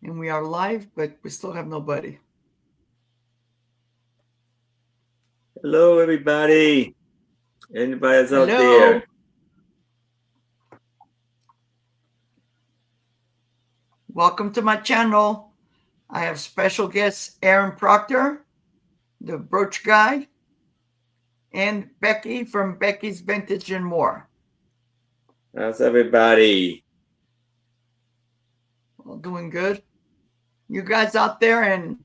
And we are live, but we still have nobody. Hello, everybody. Anybody's out Hello. there? Welcome to my channel. I have special guest Aaron Proctor, the brooch guy, and Becky from Becky's Vintage and More. How's everybody? All doing good. You guys out there in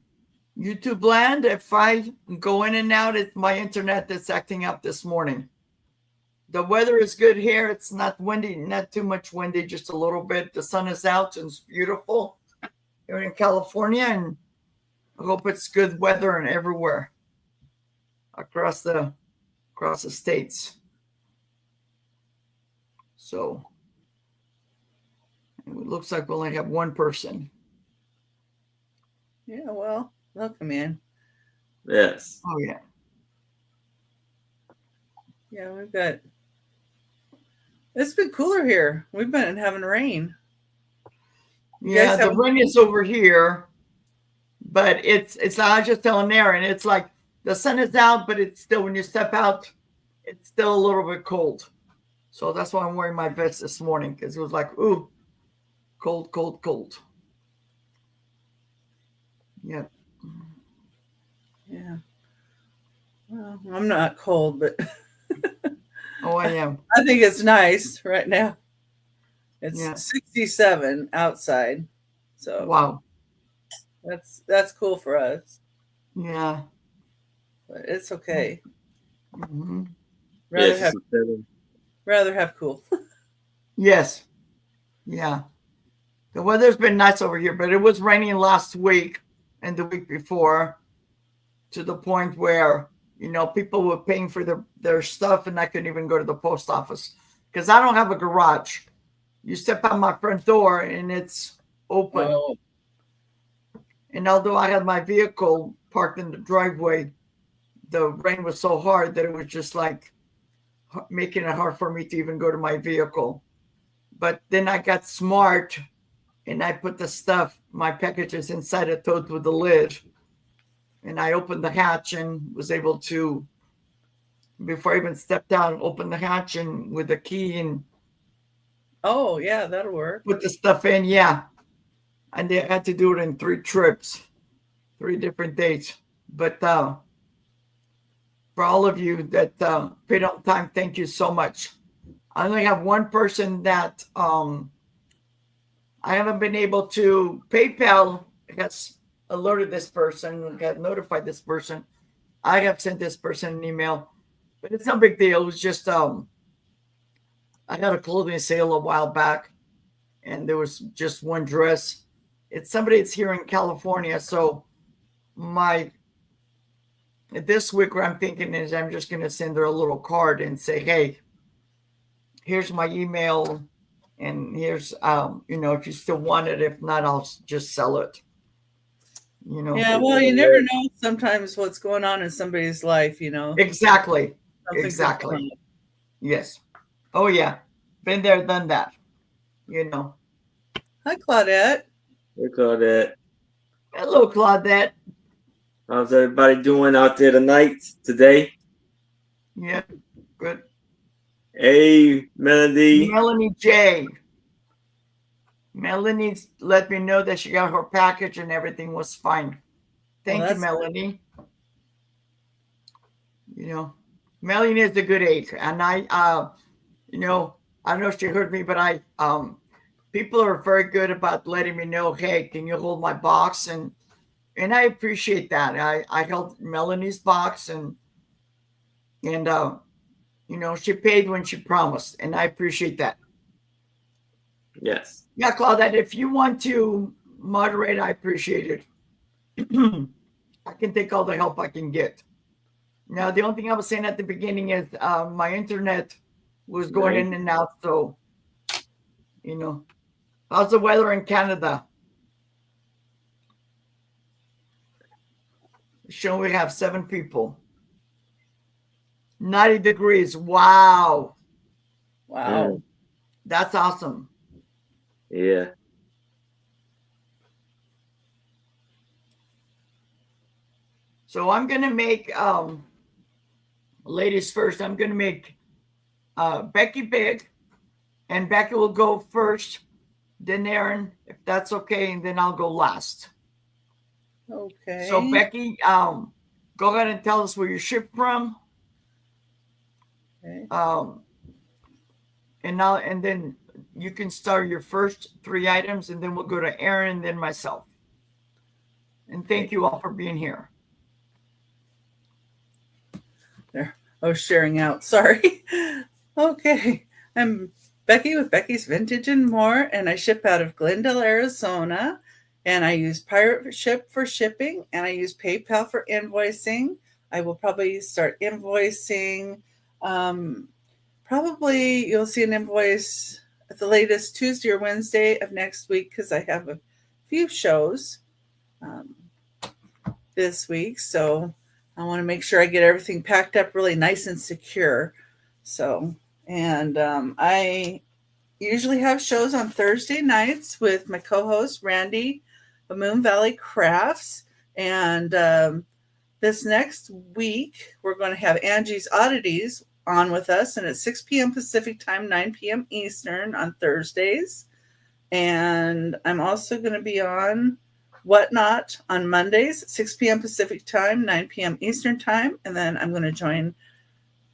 YouTube land, if I go in and out, it's my internet that's acting up this morning. The weather is good here. It's not windy, not too much windy, just a little bit. The sun is out and it's beautiful here in California, and I hope it's good weather and everywhere across the states. So it looks like we only have one person. Yeah, well, welcome in. Yes. Oh yeah. Yeah, we've got. It's been cooler here. We've been having rain. Yeah, the rain is over here, but it's. I was just telling Aaron, it's like the sun is out, but it's still when you step out, it's still a little bit cold. So that's why I'm wearing my vest this morning because it was like, ooh, cold, cold, cold. Yeah. Yeah. Well, I'm not cold, but Oh, I am. I think it's nice right now. It's Yeah. 67 outside, so Wow. that's cool for us. Yeah. But it's okay. Mm-hmm. Yes. Rather have cool. Yes. Yeah. The weather's been nice over here, but it was raining last week and the week before to the point where, people were paying for their stuff and I couldn't even go to the post office because I don't have a garage. You step out my front door and it's open. Oh. And although I had my vehicle parked in the driveway, the rain was so hard that it was just like making it hard for me to even go to my vehicle. But then I got smart and I put the stuff, my packages inside a tote with the lid. And I opened the hatch and was able to, before I even stepped out, open the hatch and with the key and. Oh, yeah, that'll work. Put the stuff in, yeah. And they had to do it in 3 trips, 3 different dates. But for all of you that paid on time, thank you so much. I only have one person that I haven't been able to. PayPal has alerted this person, got notified this person. I have sent this person an email, but it's no big deal. It was just I had a clothing sale a while back, and there was just one dress. It's somebody that's here in California, so this week what I'm thinking is I'm just going to send her a little card and say, hey, here's my email, and here's if you still want it. If not, I'll just sell it. Yeah, well, you never know sometimes what's going on in somebody's life. Exactly. Exactly. Yes. Oh yeah, been there, done that. Hi, Claudette. Hey, Claudette. Hello, Claudette. How's everybody doing out there today? Yeah, good. Hey, Melody. Melanie J. Melanie let me know that she got her package and everything was fine. Thank you, Melanie. Melanie is a good egg, and I don't know if she heard me, but people are very good about letting me know, hey, can you hold my box? And I appreciate that. I held Melanie's box and she paid when she promised, and I appreciate that. Yes. Yeah, Claudette, if you want to moderate, I appreciate it. I can take all the help I can get. Now, the only thing I was saying at the beginning is my internet was going in and out. So, how's the weather in Canada? Show we have 7 people. 90 degrees. Wow. Wow. That's awesome. Yeah. So I'm gonna make ladies first. I'm gonna make Becky big, and Becky will go first, then Aaron, if that's okay, and then I'll go last. Okay. So Becky, go ahead and tell us where you ship from. Okay. And then you can start your first 3 items, and then we'll go to Aaron, then myself. And thank you all for being here. There. I was sharing out. Sorry. Okay. I'm Becky with Becky's Vintage and More, and I ship out of Glendale, Arizona. And I use Pirate Ship for shipping, and I use PayPal for invoicing. I will probably start invoicing. Probably you'll see an invoice at the latest Tuesday or Wednesday of next week because I have a few shows this week. So I want to make sure I get everything packed up really nice and secure. So, and I usually have shows on Thursday nights with my co-host Randy of Moon Valley Crafts. And this next week, we're going to have Angie's Oddities on with us, and it's 6 p.m. Pacific time, 9 p.m. Eastern on Thursdays. And I'm also going to be on Whatnot on Mondays, 6 p.m. Pacific time, 9 p.m. Eastern time. And then I'm going to join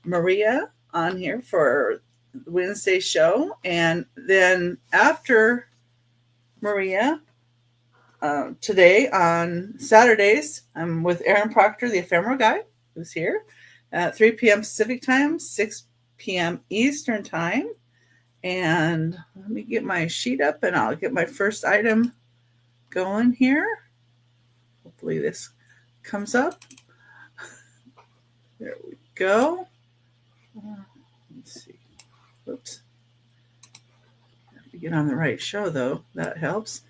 Maria on here for the Wednesday show. And then after Maria, today on Saturdays, I'm with Aaron Proctor, the Ephemeral Guy, who's here at 3 p.m. Pacific time, 6 p.m. Eastern time. And let me get my sheet up and I'll get my first item going here. Hopefully this comes up. There we go. Let's see. Oops. Have to get on the right show though. That helps.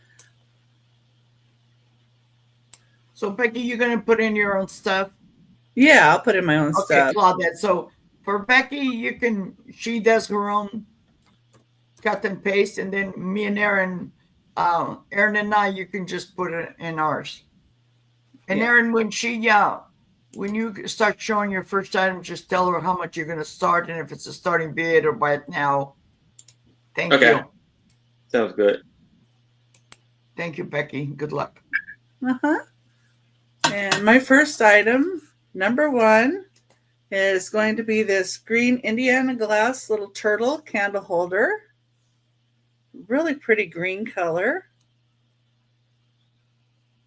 So Becky, you're gonna put in your own stuff. Yeah, I'll put in my own stuff. Claudette. So for Becky, she does her own cut and paste, and then me and Aaron and I, you can just put it in ours. And Yeah. Aaron, when you start showing your first item, just tell her how much you're gonna start and if it's a starting bid or buy it now. Thank you. Sounds good. Thank you, Becky. Good luck. And my first item, number 1, is going to be this green Indiana glass little turtle candle holder. Really pretty green color.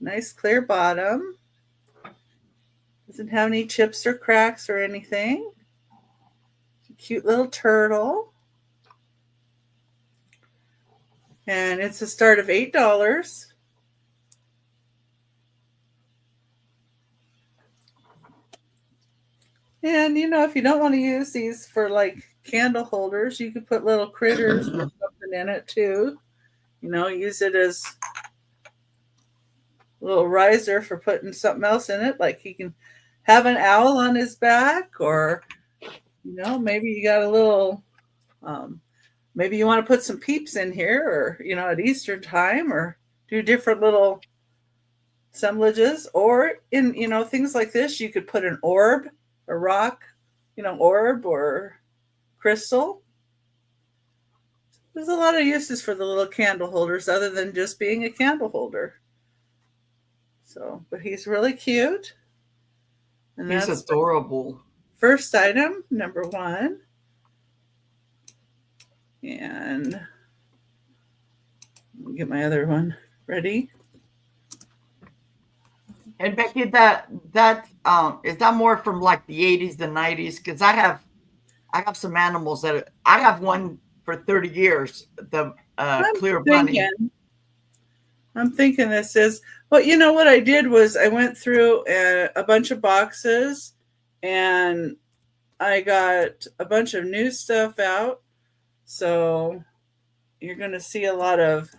Nice clear bottom. Doesn't have any chips or cracks or anything. Cute little turtle. And it's a start of $8. And, if you don't want to use these for like candle holders, you could put little critters or something in it too. Use it as a little riser for putting something else in it. Like he can have an owl on his back, or, maybe you got a little, maybe you want to put some peeps in here, or, at Eastern time, or do different little assemblages. Or in, things like this, you could put an orb, a rock, orb or crystal. There's a lot of uses for the little candle holders other than just being a candle holder. So, but he's really cute. And he's adorable. First item, number 1. And let me get my other one ready. And Becky, that is that more from like the 80s, the 90s? Because I have some animals that I have one for 30 years, the clear bunny. I'm thinking this is, well, what I did was I went through a bunch of boxes and I got a bunch of new stuff out. So you're going to see a lot of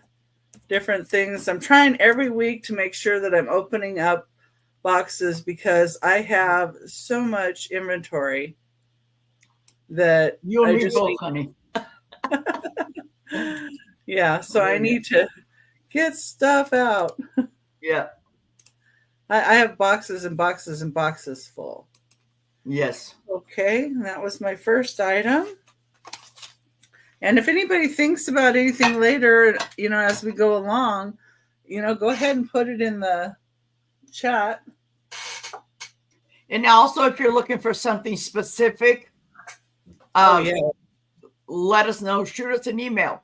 different things. I'm trying every week to make sure that I'm opening up boxes because I have so much inventory that you and me both, honey. Yeah, so I need to get stuff out. Yeah. I have boxes and boxes and boxes full. Yes. Okay, and that was my first item. And if anybody thinks about anything later, as we go along, go ahead and put it in the chat. And also, if you're looking for something specific, Yeah. let us know. Shoot us an email.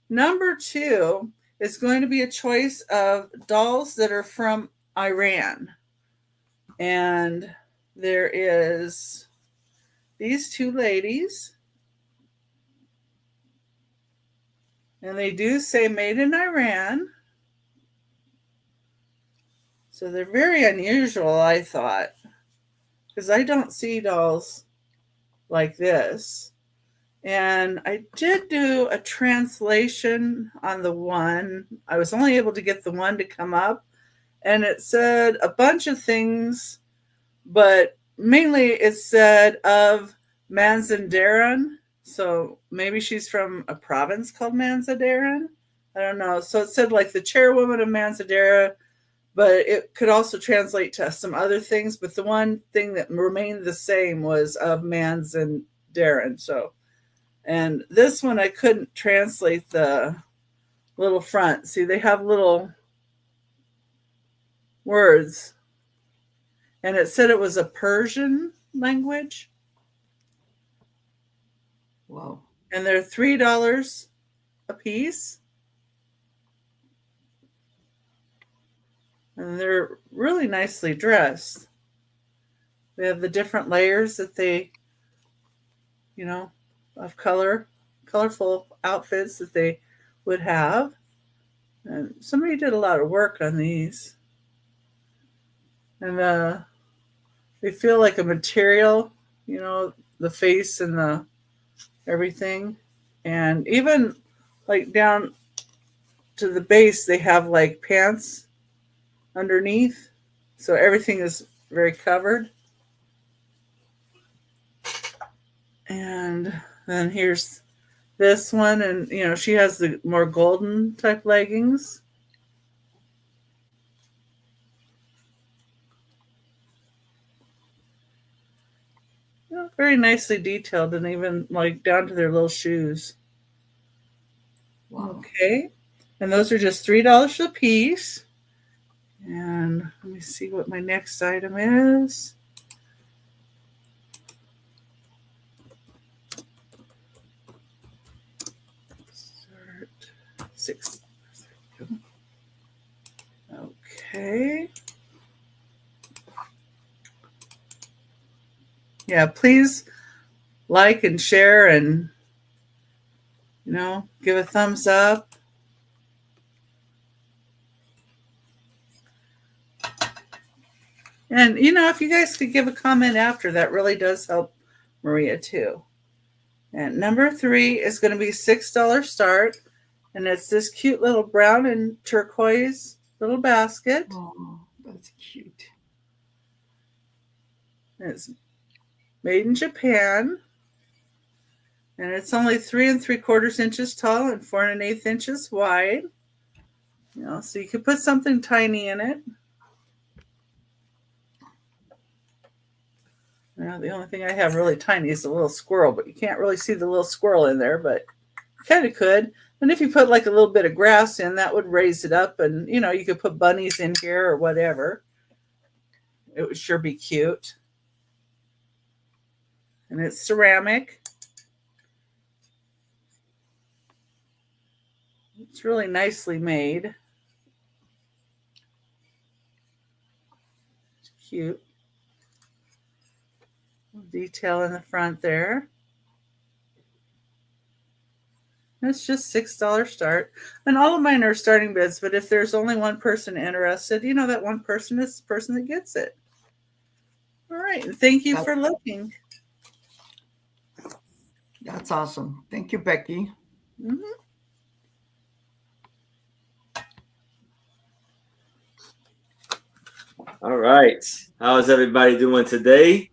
Number 2 is going to be a choice of dolls that are from Iran. And there is these 2 ladies. And they do say made in Iran. So they're very unusual, I thought, because I don't see dolls like this. And I did do a translation on the one. I was only able to get the one to come up. And it said a bunch of things, but mainly it said of Mazandaran. So maybe she's from a province called Mazandaran. I don't know. So it said like the chairwoman of Mazandaran, but it could also translate to some other things. But the one thing that remained the same was of Mazandaran. So, and this one I couldn't translate the little front. See, they have little words. And it said it was a Persian language. Wow. And they're $3 a piece. And they're really nicely dressed. They have the different layers that they, of colorful outfits that they would have. And somebody did a lot of work on these. And they feel like a material, the face and the everything. And even like down to the base, they have like pants underneath. So everything is very covered. And then here's this one. And, she has the more golden type leggings. Very nicely detailed, and even like down to their little shoes. Wow. Okay. And those are just $3 a piece. And let me see what my next item is. $6. Okay. Yeah, please like and share and, give a thumbs up. And, if you guys could give a comment after, that really does help Maria too. And number 3 is going to be $6 start. And it's this cute little brown and turquoise little basket. Oh, that's cute. And it's made in Japan. And it's only 3 3/4 inches tall and 4 1/8 inches wide. So you could put something tiny in it. The only thing I have really tiny is a little squirrel, but you can't really see the little squirrel in there, but you kind of could. And if you put like a little bit of grass in, that would raise it up. And, you could put bunnies in here or whatever. It would sure be cute. And it's ceramic. It's really nicely made. It's cute. Detail in the front there. It's just $6 start. And all of mine are starting bids, but if there's only one person interested, that one person is the person that gets it. All right. And thank you for looking. That's awesome. Thank you, Becky. Mm-hmm. All right. How's everybody doing today?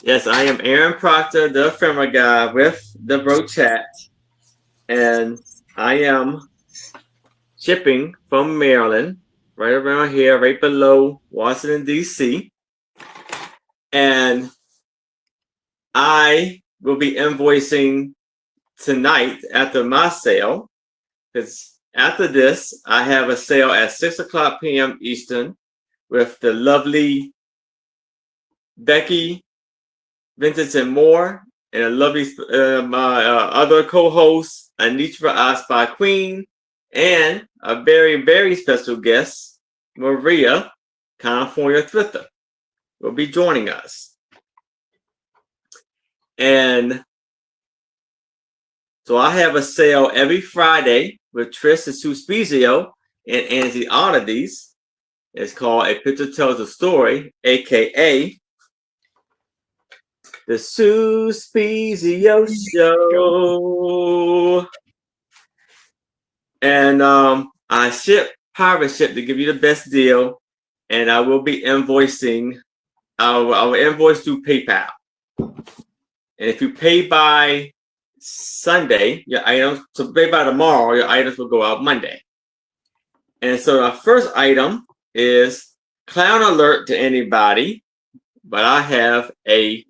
Yes, I am Aaron Proctor, the ephemera guy with the Bro Chat. And I am shipping from Maryland right around here, right below Washington, D.C. And I will be invoicing tonight after my sale, because after this, I have a sale at 6 o'clock p.m. Eastern with the lovely Becky, Vincent and Moore, and a lovely my other co-host, Anitra I Spy Queen, and a very, very special guest, Maria, California Thrifter, will be joining us. And so I have a sale every Friday with Trish and Sue Spezio and Angie Oddities. It's called A Picture Tells a Story, aka the Sue Spezio Show. And I pirate ship to give you the best deal, and I will be invoicing. I will invoice through PayPal. And if you pay by Sunday, your items, so pay by tomorrow, your items will go out Monday. And so our first item is clown alert to anybody, but I have a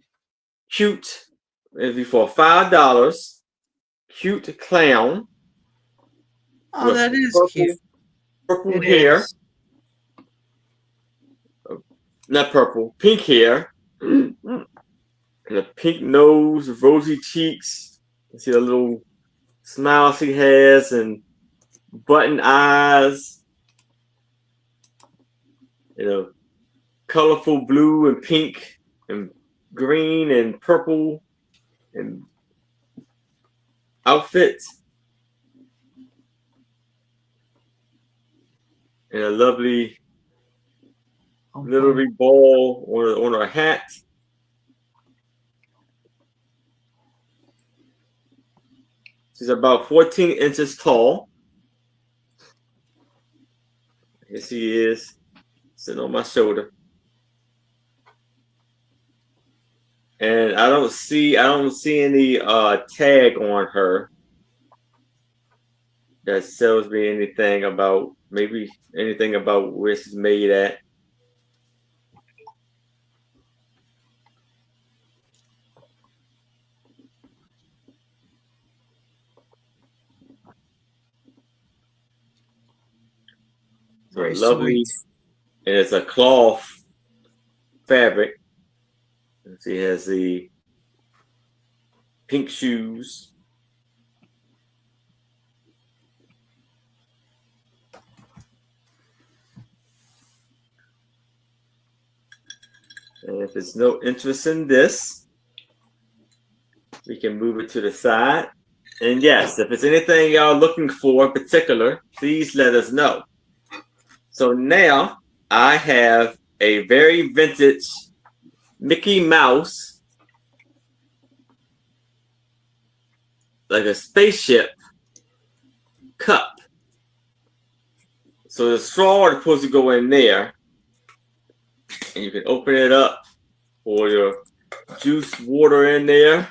cute, maybe for $5, cute clown. Oh, that is cute. Purple It hair. is. Not purple, pink hair. And a pink nose, rosy cheeks. You see the little smiles he has and button eyes. You know, colorful blue and pink and green and purple and outfits. And a lovely glittery ball on her hat. She's about 14 inches tall. Here she is, sitting on my shoulder. And I don't see any tag on her that tells me anything about where she's made at. Very Lovely. sweet. And it's a cloth fabric. And she has the pink shoes. And if there's no interest in this, we can move it to the side. And yes, if it's anything y'all looking for in particular, please let us know. So now I have a very vintage Mickey Mouse, like a spaceship cup. So the straw is supposed to go in there, and you can open it up for your juice water in there.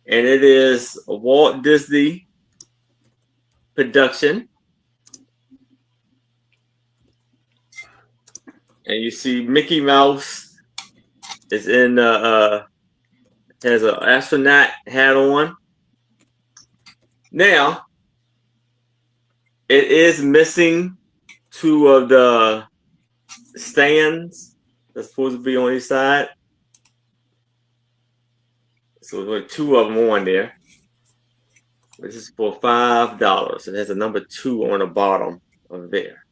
And it is a Walt Disney production. And you see Mickey Mouse is in has an astronaut hat on. Now, it is missing two of the stands that's supposed to be on each side. So there's two of them on there. This is for $5. It has a number 2 on the bottom of there.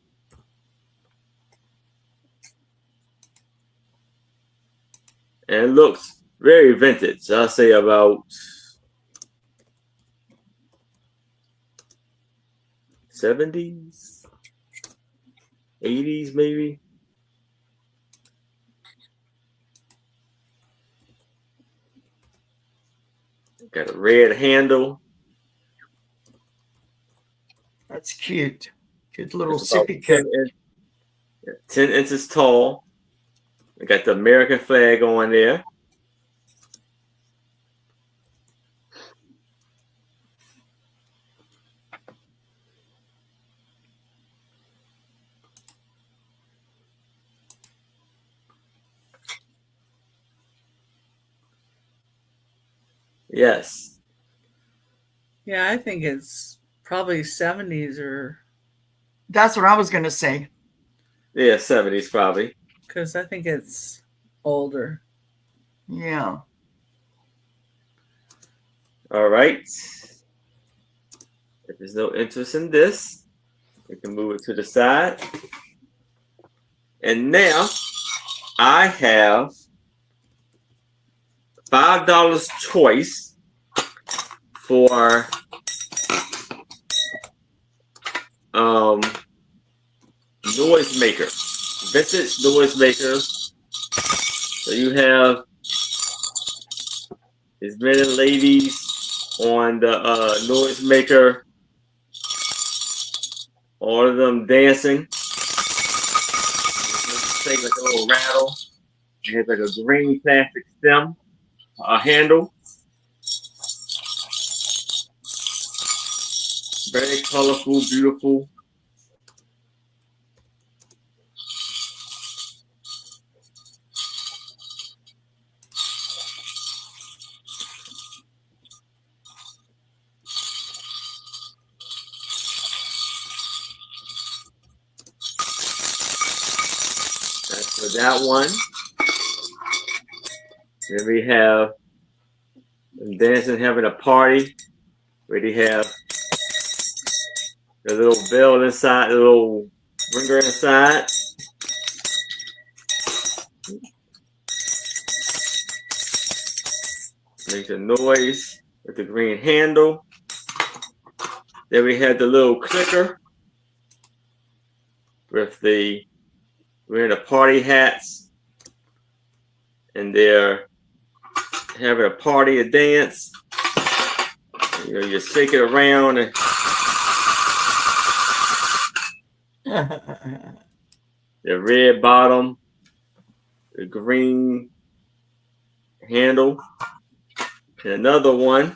And it looks very vintage. I'll say about 70s, 80s maybe. Got a red handle. That's cute. Cute little It's about sippy cup. 10 inches tall. I got the American flag on there. Yes. Yeah, I think it's probably 70s or That's what I was going to say. Yeah, 70s probably. because I think it's older. Yeah. All right. If there's no interest in this, we can move it to the side. And now I have $5 choice for noise maker, vintage noise makers. So you have these men and ladies on the noise maker, all of them dancing. Take like a little rattle. It has like a green plastic stem, a handle. Very colorful, beautiful. That's for that one. Then we have them dancing, having a party. Where they have the little bell inside, the little ringer inside. Makes a noise with the green handle. Then we had the little clicker with the wearing the party hats, and they're having a party, a dance. You know, you shake it around, and the red bottom, the green handle, and another one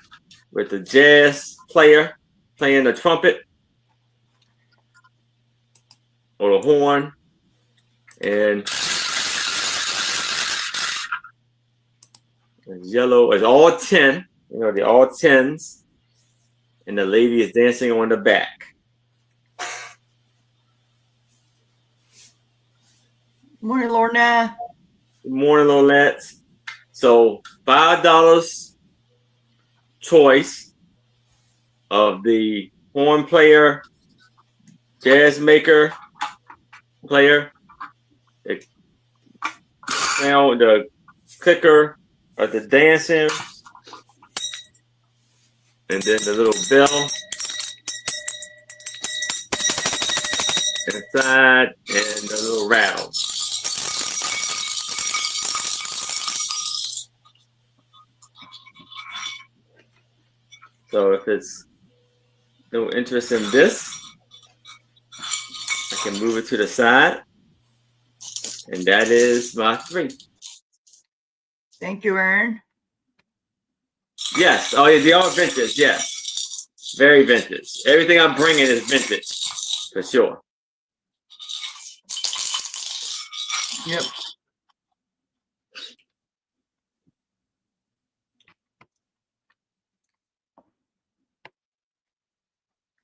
with the jazz player playing the trumpet or the horn, and yellow is all 10. You know, they're all 10s, and the lady is dancing on the back. Morning, Lorna. Good morning, Lolette. So $5 choice of the horn player, jazz maker player, now the clicker or the dancing, and then the little bell inside, and the little rattle. So if it's no interest in this, I can move it to the side. And that is my 3. Thank you, Aaron. Yes. Oh, yeah, they are vintage. Yes. Very vintage. Everything I'm bringing is vintage, for sure. Yep.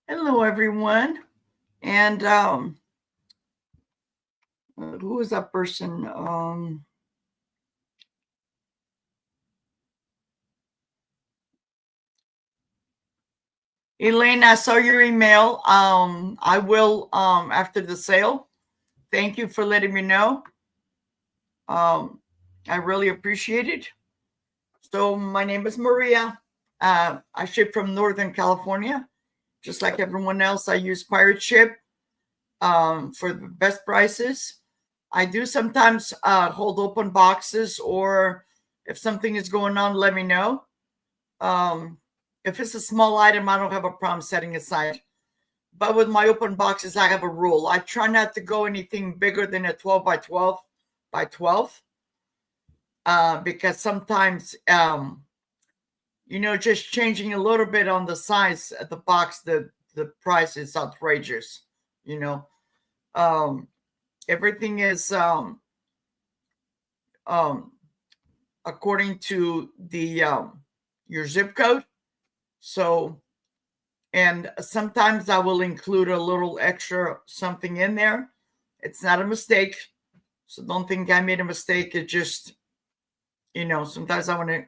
Hello, everyone. And who was that person? Elaine, I saw your email. I will after the sale. Thank you for letting me know. I really appreciate it. So my name is Maria. I ship from Northern California. Just like everyone else, I use Pirate Ship for the best prices. I do sometimes hold open boxes, or if something is going on, let me know. If it's a small item, I don't have a problem setting aside. But with my open boxes, I have a rule. I try not to go anything bigger than a 12 by 12 by 12. Because sometimes, just changing a little bit on the size of the box, the price is outrageous. Everything is according to the your zip code. So, and sometimes I will include a little extra something in there. It's not a mistake. So don't think I made a mistake. It just, sometimes I want to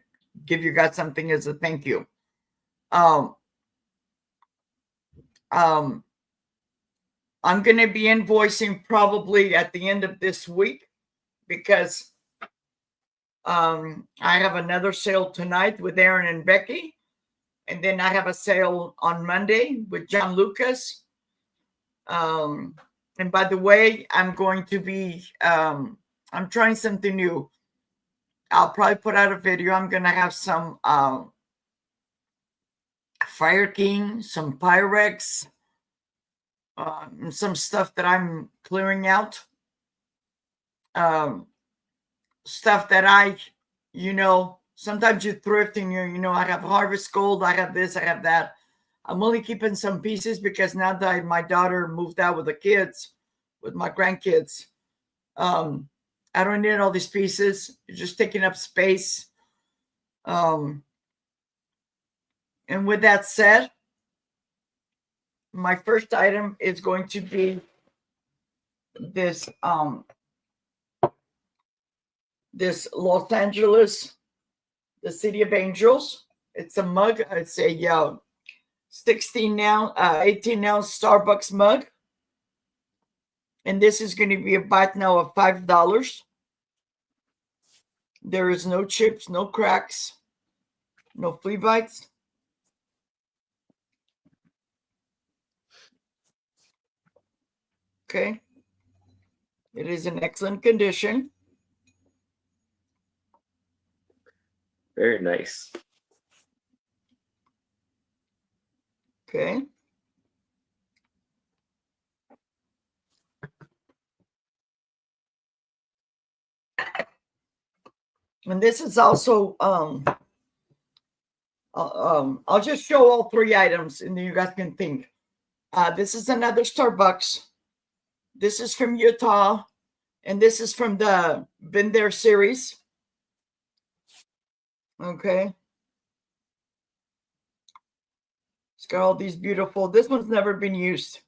give you guys something as a thank you. I'm going to be invoicing probably at the end of this week because I have another sale tonight with Aaron and Becky. And then I have a sale on Monday with John Lucas. And by the way, I'm going to be, I'm trying something new. I'll probably put out a video. I'm going to have some Fire King, some Pyrex, and some stuff that I'm clearing out. Stuff that sometimes you thrift and I have Harvest Gold, I have this, I have that. I'm only keeping some pieces because now that my daughter moved out with the kids, with my grandkids, I don't need all these pieces. It's just taking up space. And with that said, my first item is going to be this this Los Angeles, the City of Angels. It's a mug. It's a 18 ounce Starbucks mug. And this is going to be a bite now of $5. There is no chips, no cracks, no flea bites. Okay. It is in excellent condition. Very nice. Okay. And this is also I'll just show all three items and then you guys can think. This is another Starbucks. This is from Utah, and this is from the Been There series. Okay. It's got all these beautiful, this one's never been used.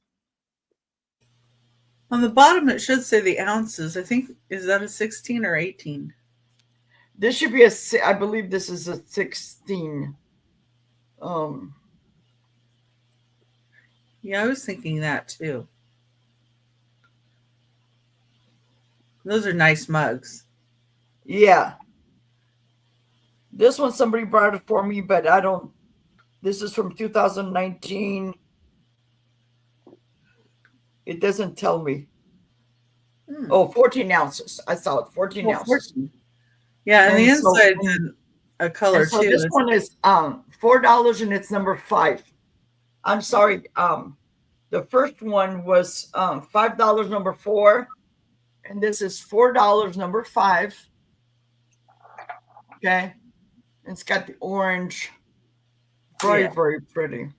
On the bottom, it should say the ounces. I think, is that a 16 or 18? This should be I believe this is a 16. Yeah, I was thinking that too. Those are nice mugs. Yeah. This one, somebody brought it for me, but I don't. This is from 2019. It doesn't tell me. Oh, 14 ounces. I saw it. 14 ounces. 14. Yeah, and the inside had a color so too. This one is $4 and it's number 5. I'm sorry. The first one was $5 number 4. And this is $4 number 5. Okay. It's got the orange. Very, very pretty.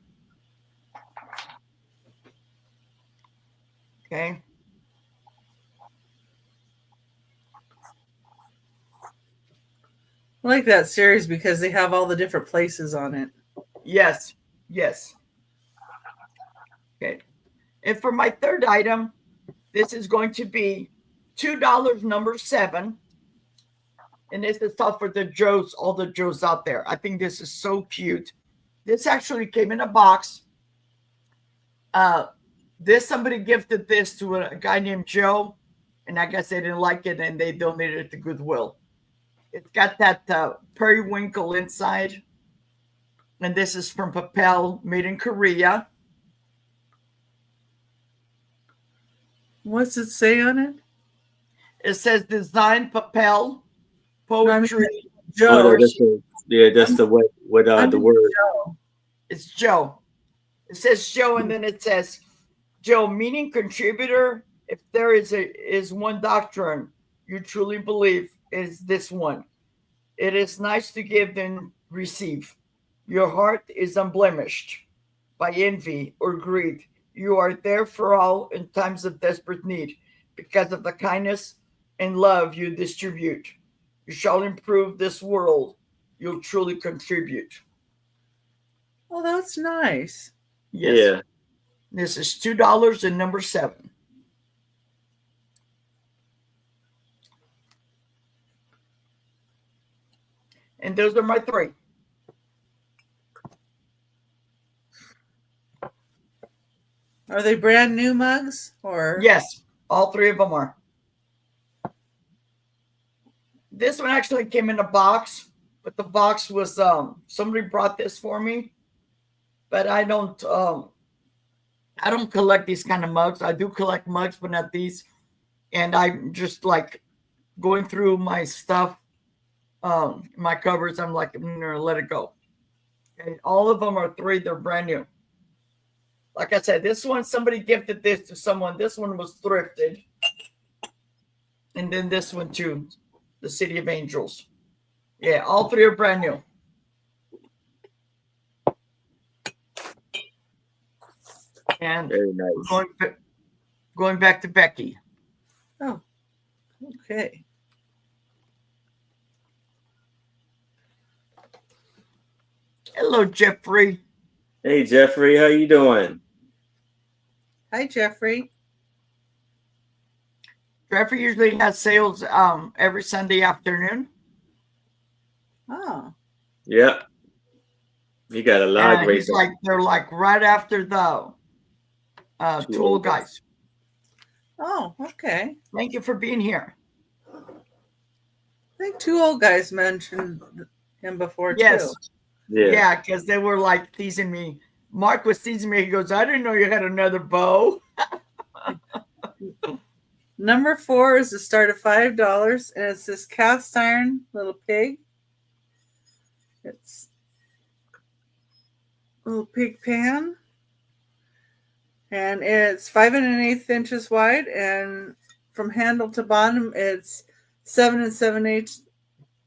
Okay. I like that series because they have all the different places on it. Yes. Yes. Okay. And for my third item, this is going to be $2 number 7. And this is all for the Joes, all the Joes out there. I think this is so cute. This actually came in a box. Somebody gifted this to a guy named Joe, and I guess they didn't like it, and they donated it to Goodwill. It's got that periwinkle inside, and this is from Papel, made in Korea. What's it say on it? It says design Papel, poetry. Joe. That's the way with the word. Joe. It's Joe. It says Joe, and then it says Joe, meaning contributor. If there is one doctrine you truly believe, is this one. It is nice to give and receive. Your heart is unblemished by envy or greed. You are there for all in times of desperate need because of the kindness and love you distribute. You shall improve this world. You'll truly contribute. Oh, that's nice. Yes. Yeah. This is $2 and number 7. And those are my 3. Are they brand new mugs or? Yes, all 3 of them are. This one actually came in a box, but the box was somebody brought this for me. But I don't collect these kind of mugs. I do collect mugs, but not these. And I'm just like going through my stuff, my covers. I'm like, I'm gonna let it go. And all of them are 3. They're brand new. Like I said, this one, somebody gifted this to someone. This one was thrifted. And then this one too, the City of Angels. Yeah, all 3 are brand new. And Very nice. going back to Becky. Oh, okay. Hello, Jeffrey. Hey Jeffrey, how you doing? Hi, Jeffrey. Jeffrey usually has sales every Sunday afternoon. Oh, Yep. You got a lot of He's like, they're like right after the Doule guys. oh, okay. Thank you for being here. I think 2 old guys mentioned him before Yes. too. Yeah, because they were like teasing me. Mark was teasing me. He goes, I didn't know you had another bow. Number 4 is a start of $5, and it's this cast iron little pig. It's a little pig pan, and it's 5 1/8 inches wide, and from handle to bottom, it's 7 7/8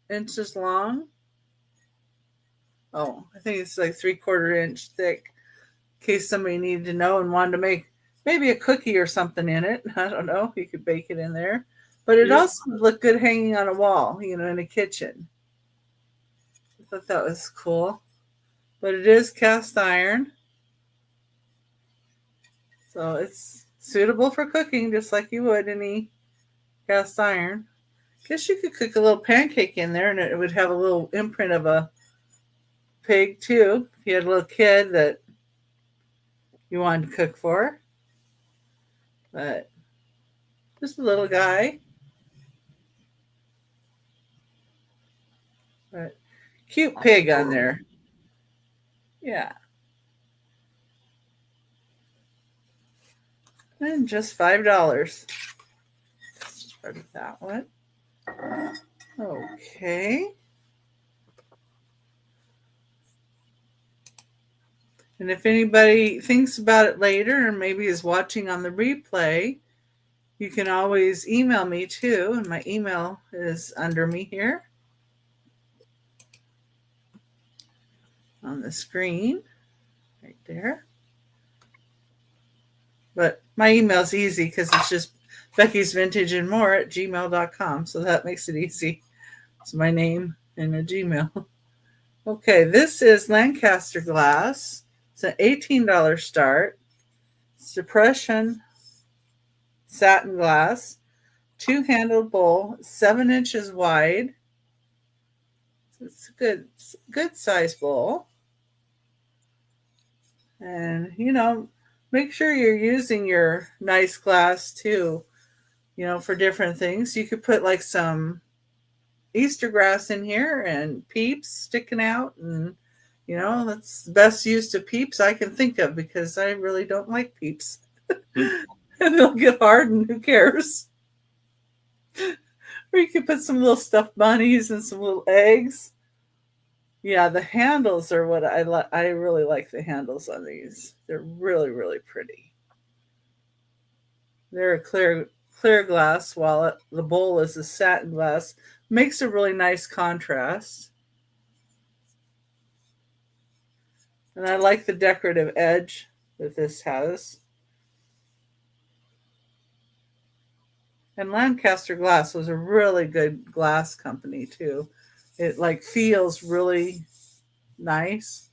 inches long. Oh, I think it's like 3/4 inch thick. In case somebody needed to know and wanted to make maybe a cookie or something in it. I don't know. You could bake it in there. But it also would look good hanging on a wall, in a kitchen. I thought that was cool. But it is cast iron. So it's suitable for cooking just like you would any cast iron. Guess you could cook a little pancake in there and it would have a little imprint of a pig too. If you had a little kid that you wanted to cook for. But just a little guy. But cute pig on there. Yeah. And just $5. Start with that one. Okay. And if anybody thinks about it later or maybe is watching on the replay, you can always email me too. And my email is under me here on the screen right there. But my email's easy because it's just Becky's Vintage and More at gmail.com. So that makes it easy. It's my name and a Gmail. Okay, this is Lancaster glass. It's an $18 start. It's depression satin glass, 2-handled bowl, 7 inches wide. So it's a good size bowl. And, make sure you're using your nice glass too, for different things. You could put like some Easter grass in here and peeps sticking out. And, that's the best use of peeps I can think of because I really don't like peeps. And they'll get hard and who cares? Or you could put some little stuffed bunnies and some little eggs. Yeah, the handles are what I really like the handles on these. They're really, really pretty. They're a clear glass while the bowl is a satin glass. Makes a really nice contrast. And I like the decorative edge that this has. And Lancaster Glass was a really good glass company too. It feels really nice.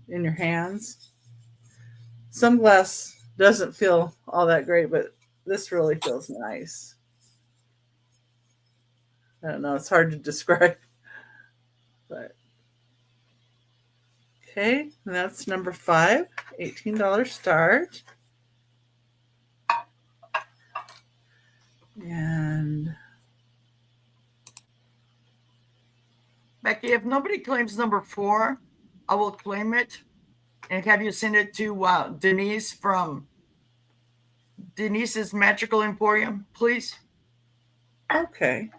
in your hands. Some glass doesn't feel all that great, but this really feels nice. I don't know, it's hard to describe. But okay, and that's number 5, $18 start. And Becky, if nobody claims number 4, I will claim it and have you send it to Denise from Denise's Magical Emporium, please. okay,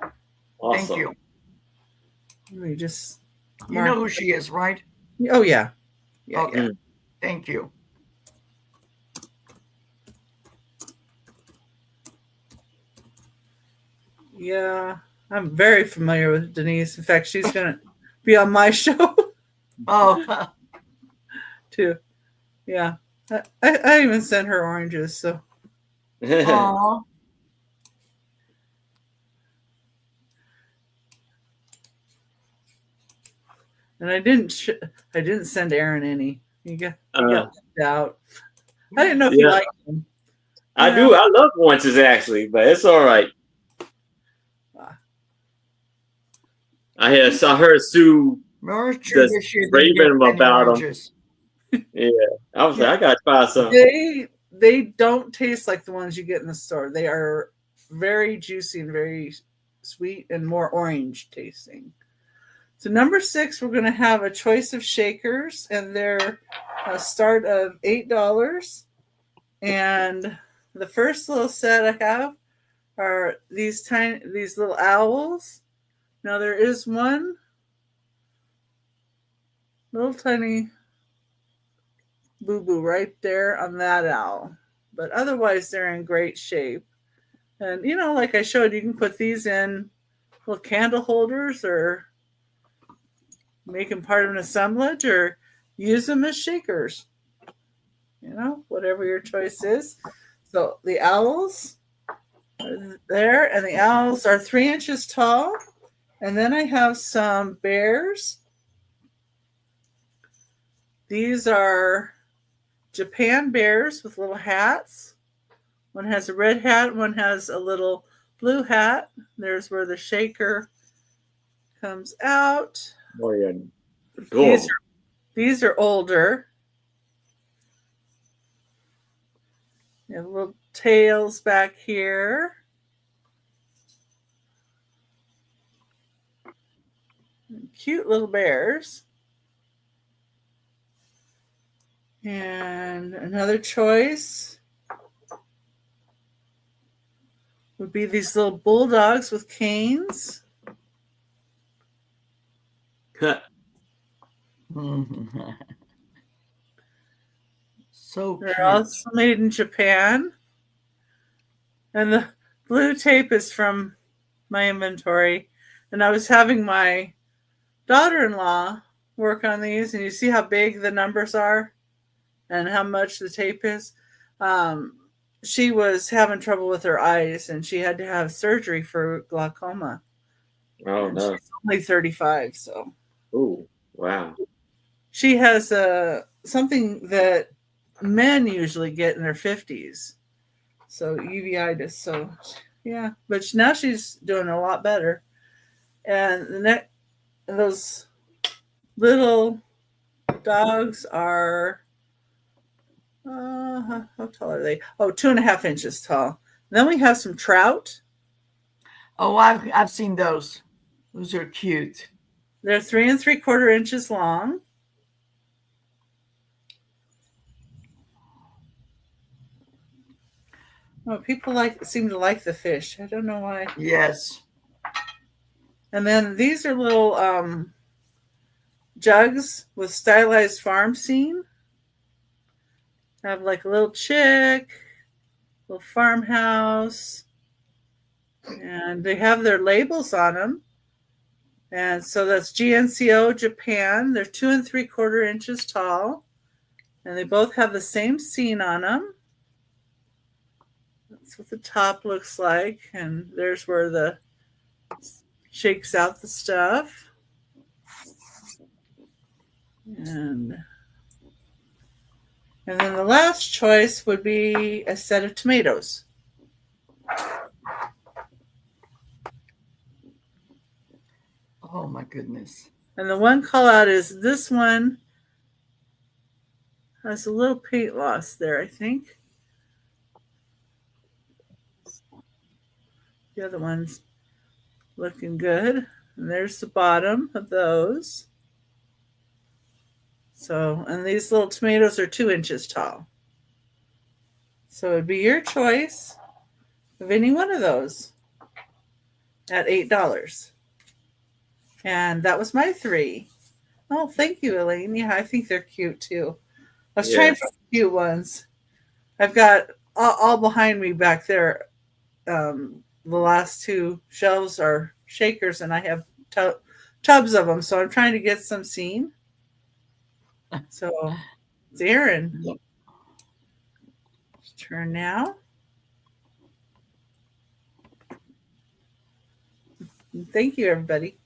Awesome. Thank you. let me just. You know who she is, right? Oh yeah, yeah, Okay. yeah. Thank you. Yeah, I'm very familiar with Denise. In fact, she's gonna be on my show Oh, too. Yeah, I even sent her oranges. So aw. and I didn't send Aaron any. He got left out. I didn't know if you Yeah. liked them. I Yeah. do. I love oranges actually, but it's all right. I heard Sue Merch just this year didn't raving get any about them. oranges. Yeah, I was like, I gotta try some. They don't taste like the ones you get in the store. They are very juicy and very sweet and more orange tasting. So number 6, we're going to have a choice of shakers, and they're a start of $8. And the first little set I have are these little owls. Now there is one little tiny boo-boo right there on that owl, but otherwise they're in great shape. And like I showed, you can put these in little candle holders or make them part of an assemblage or use them as shakers, whatever your choice is. So the owls are there, and the owls are 3 inches tall. And then I have some bears. These are Japan bears with little hats. One has a red hat, one has a little blue hat. There's where the shaker comes out. Oh, yeah. Adorable. These are older. You have little tails back here. Cute little bears. And another choice would be these little bulldogs with canes. So They're cute. also made in Japan. And the blue tape is from my inventory. And I was having my daughter-in-law work on these, and you see how big the numbers are and how much the tape is. She was having trouble with her eyes, and she had to have surgery for glaucoma. Oh, and no. she's only 35, so. Oh, wow. She has something that men usually get in their 50s. So uveitis. So, yeah. But now she's doing a lot better. And those little dogs are, how tall are they? Oh, 2.5 inches tall. And then we have some trout. Oh, I've seen those. Those are cute. They're 3 3/4 inches long. Oh, people seem to like the fish. I don't know why. Yes. And then these are little jugs with stylized farm scene. Have like a little chick, little farmhouse, and they have their labels on them. And so that's GNCO Japan. They're 2 3/4 inches tall, and they both have the same scene on them. That's what the top looks like, and there's where the shakes out the stuff. And And then the last choice would be a set of tomatoes. Oh my goodness. And the one call out is this one has a little paint loss there, I think. The other one's looking good. And there's the bottom of those. So, and these little tomatoes are 2 inches tall. So it'd be your choice of any one of those at $8. And that was my 3. Oh, thank you, Elaine. Yeah, I think they're cute too. I was trying for cute ones. I've got all behind me back there. The last 2 shelves are shakers, and I have tubs of them. So I'm trying to get some seen. So it's Aaron. Yep. Turn now. Thank you, everybody.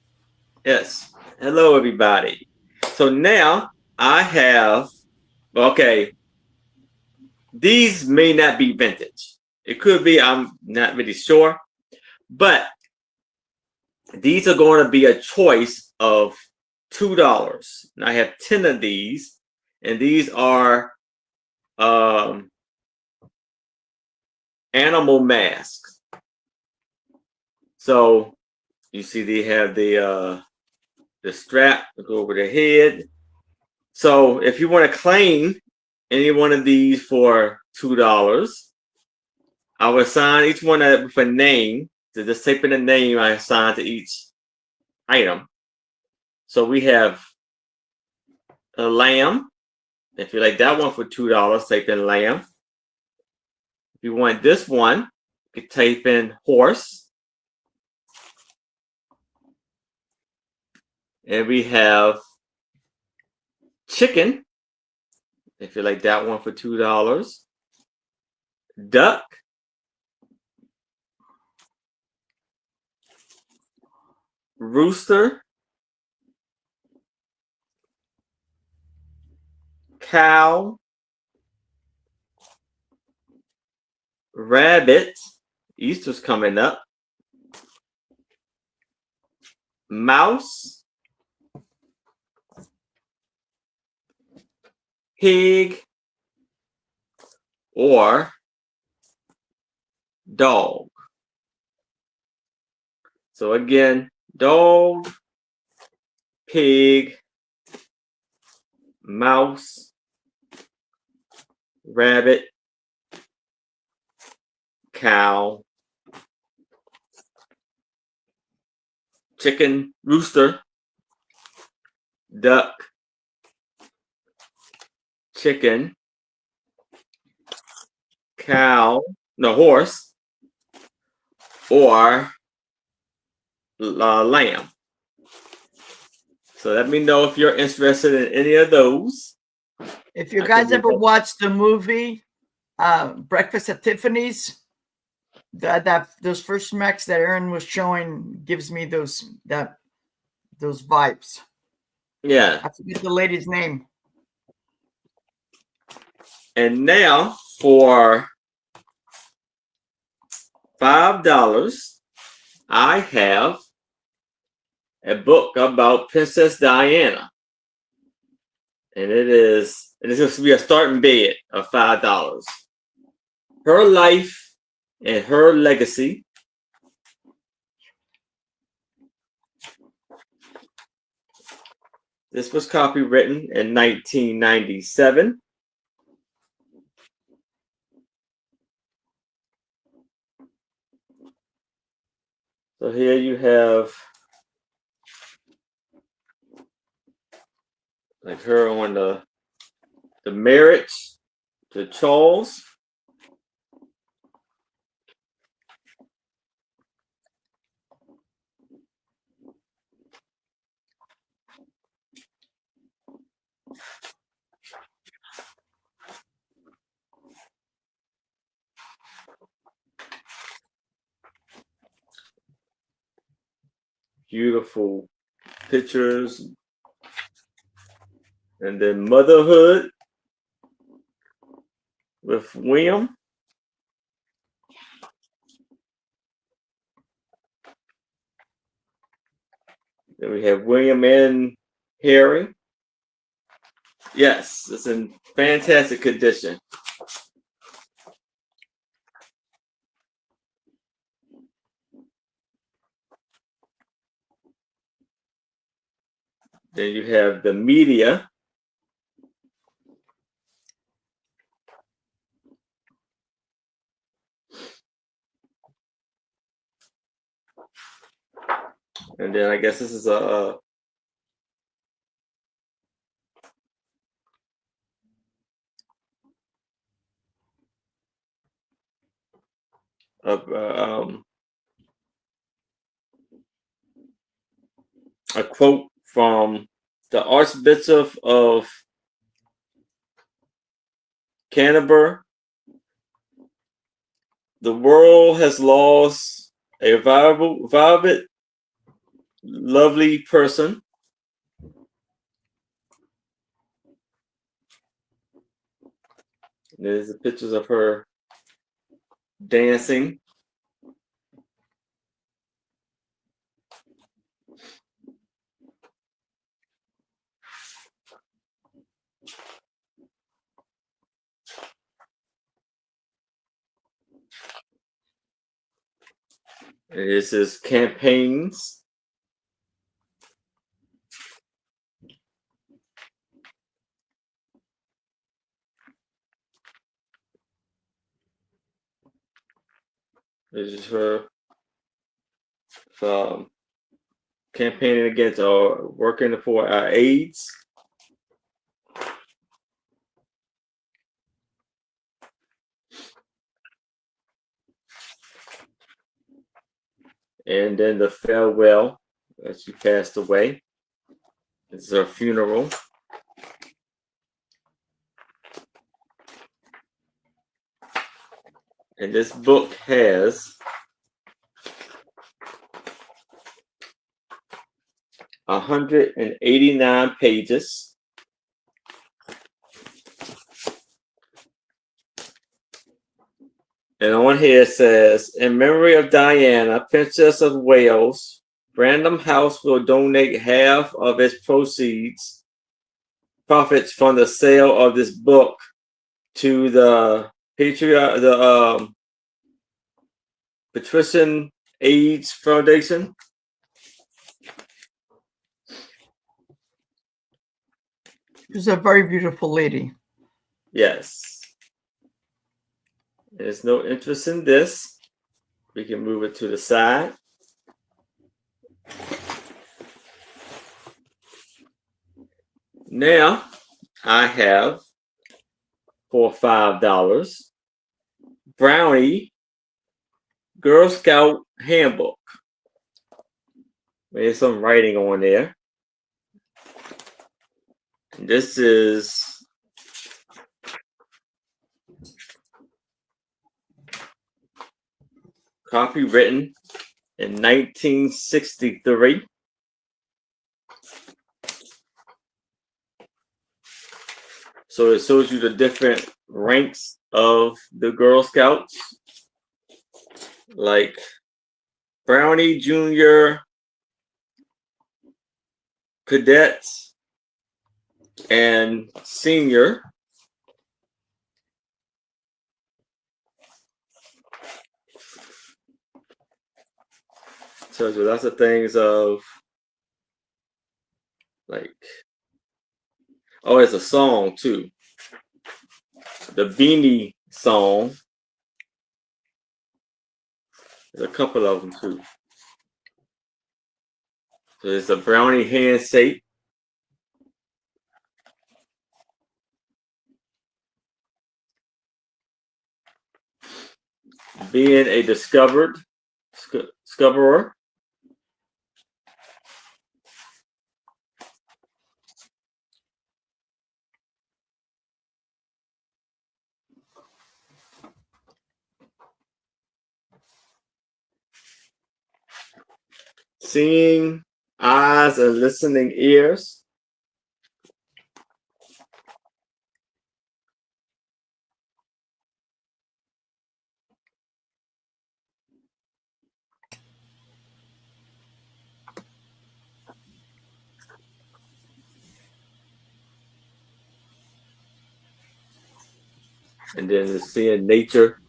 Yes. Hello, everybody. So now I have, okay, these may not be vintage. It could be, I'm not really sure. But these are going to be a choice of $2. And I have 10 of these. And these are animal masks. So you see they have the strap to go over the head. So if you want to claim any one of these for $2, I will assign each one with a name. So just type in a name I assign to each item. So we have a lamb. If you like that one for $2, type in lamb. If you want this one, you can type in horse. And we have chicken. If you like that one for $2. Duck. Rooster. Cow. Rabbit. Easter's coming up. Mouse. Pig. Or dog. So again, dog, pig, mouse, rabbit, cow, chicken, rooster, duck, chicken, cow, no, horse, or lamb. So let me know if you're interested in any of those. If you guys ever watched the movie Breakfast at Tiffany's, those first smacks that Aaron was showing gives me those vibes. Yeah. I forget the lady's name. And now for $5, I have a book about Princess Diana. And it's going to be a starting bid of $5. Her life and her legacy. This was copywritten in 1997. So here you have like her on the marriage to Charles. Beautiful pictures. And then motherhood. with William. Then we have William and Harry. Yes, it's in fantastic condition. Then you have the media. And then I guess this is a quote from the Archbishop of Canterbury. The world has lost a vibrant, lovely person. There's the pictures of her dancing. And this is campaigns. This is her campaigning against or working for AIDS. And then the farewell as she passed away. This is her funeral. And this book has 189 pages. And on here it says, in memory of Diana, Princess of Wales, Random House will donate half of its profits from the sale of this book to the Patrician AIDS Foundation. She's a very beautiful lady. Yes. There's no interest in this. We can move it to the side. Now I have for $5 Brownie Girl Scout Handbook. There's some writing on there. This is copywritten in 1963. So it shows you the different ranks of the Girl Scouts, like Brownie Junior, Cadets, and Senior. Tells you lots of things of like, oh, it's a song too. The Beanie song. There's a couple of them too. So it's a Brownie handshake. Being a discoverer. Seeing eyes and listening ears. and then the seeing nature.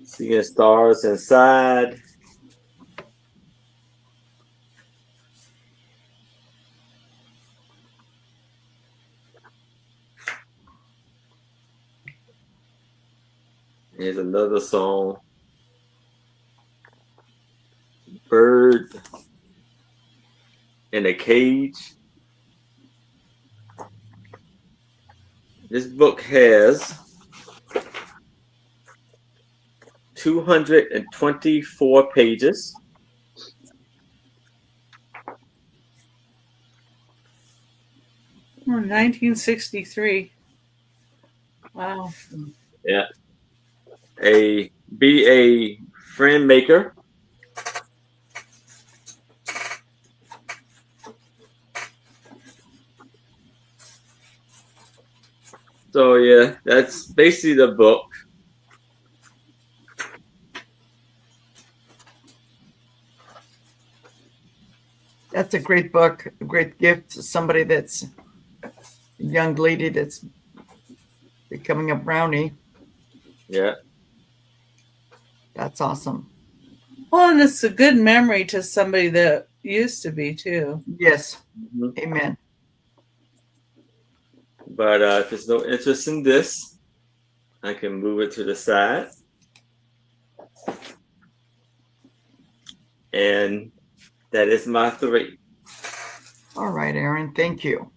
Seeing stars inside. Here's another song. Bird in a cage. This book has 224 pages. Oh, 1963. Wow. Yeah. Be a friend maker. So yeah, that's basically the book. That's a great book, a great gift to somebody that's a young lady that's becoming a brownie. Yeah. That's awesome. Well, and it's a good memory to somebody that used to be too. Yes. Mm-hmm. Amen. But if there's no interest in this, I can move it to the side. And that is my 3. All right, Aaron. Thank you.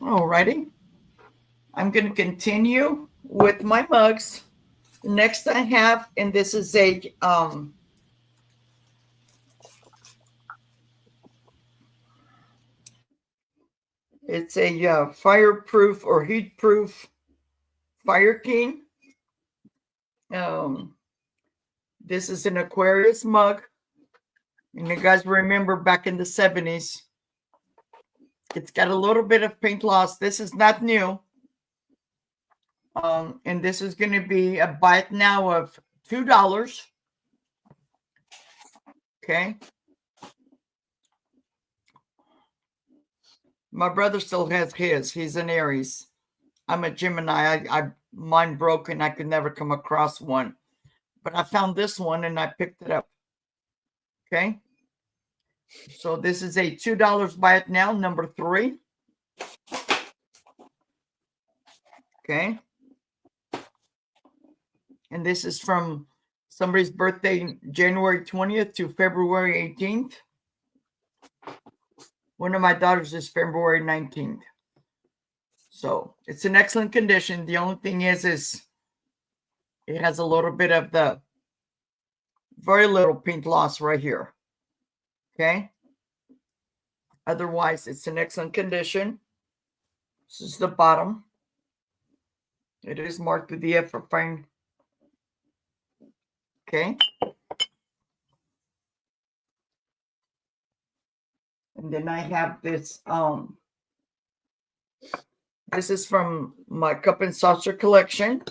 All righty. I'm going to continue with my mugs. Next I have, and this is it's a fireproof or heat-proof Fire King. This is an Aquarius mug. And you guys remember back in the 70s, it's got a little bit of paint loss. This is not new. And this is going to be a buy it now of $2. Okay. My brother still has his. He's an Aries. I'm a Gemini. Mine broke and I could never come across one. But I found this one and I picked it up. Okay. So this is a $2 buy it now, number 3. Okay. And this is from somebody's birthday, January 20th to February 18th. One of my daughters is February 19th. So it's in excellent condition. The only thing is it has a little bit of the very little paint loss right here. Okay. Otherwise, it's in excellent condition. This is the bottom. It is marked with the F for fine. Okay. And then I have this. This is from my cup and saucer collection.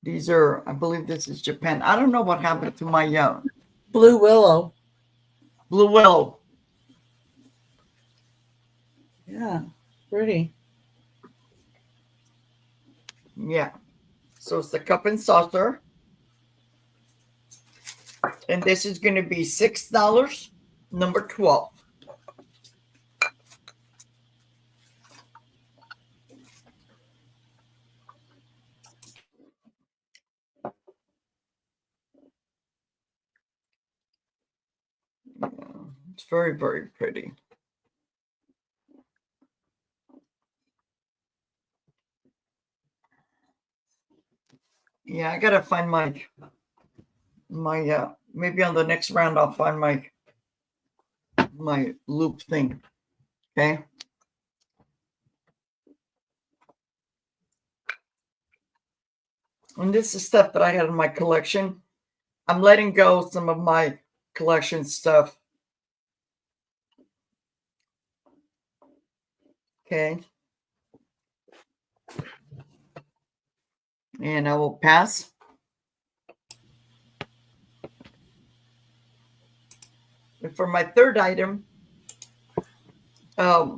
These are, I believe this is Japan. I don't know what happened to my Blue Willow. Blue Willow. Yeah, pretty. Yeah. So it's the cup and saucer. And this is going to be $6, number 12. Yeah, it's very, very pretty. Yeah, I gotta find my maybe on the next round I'll find my my loop thing. Okay. And this is stuff that I had in my collection. I'm letting go some of my collection stuff. Okay. And I will pass. And for my third item, I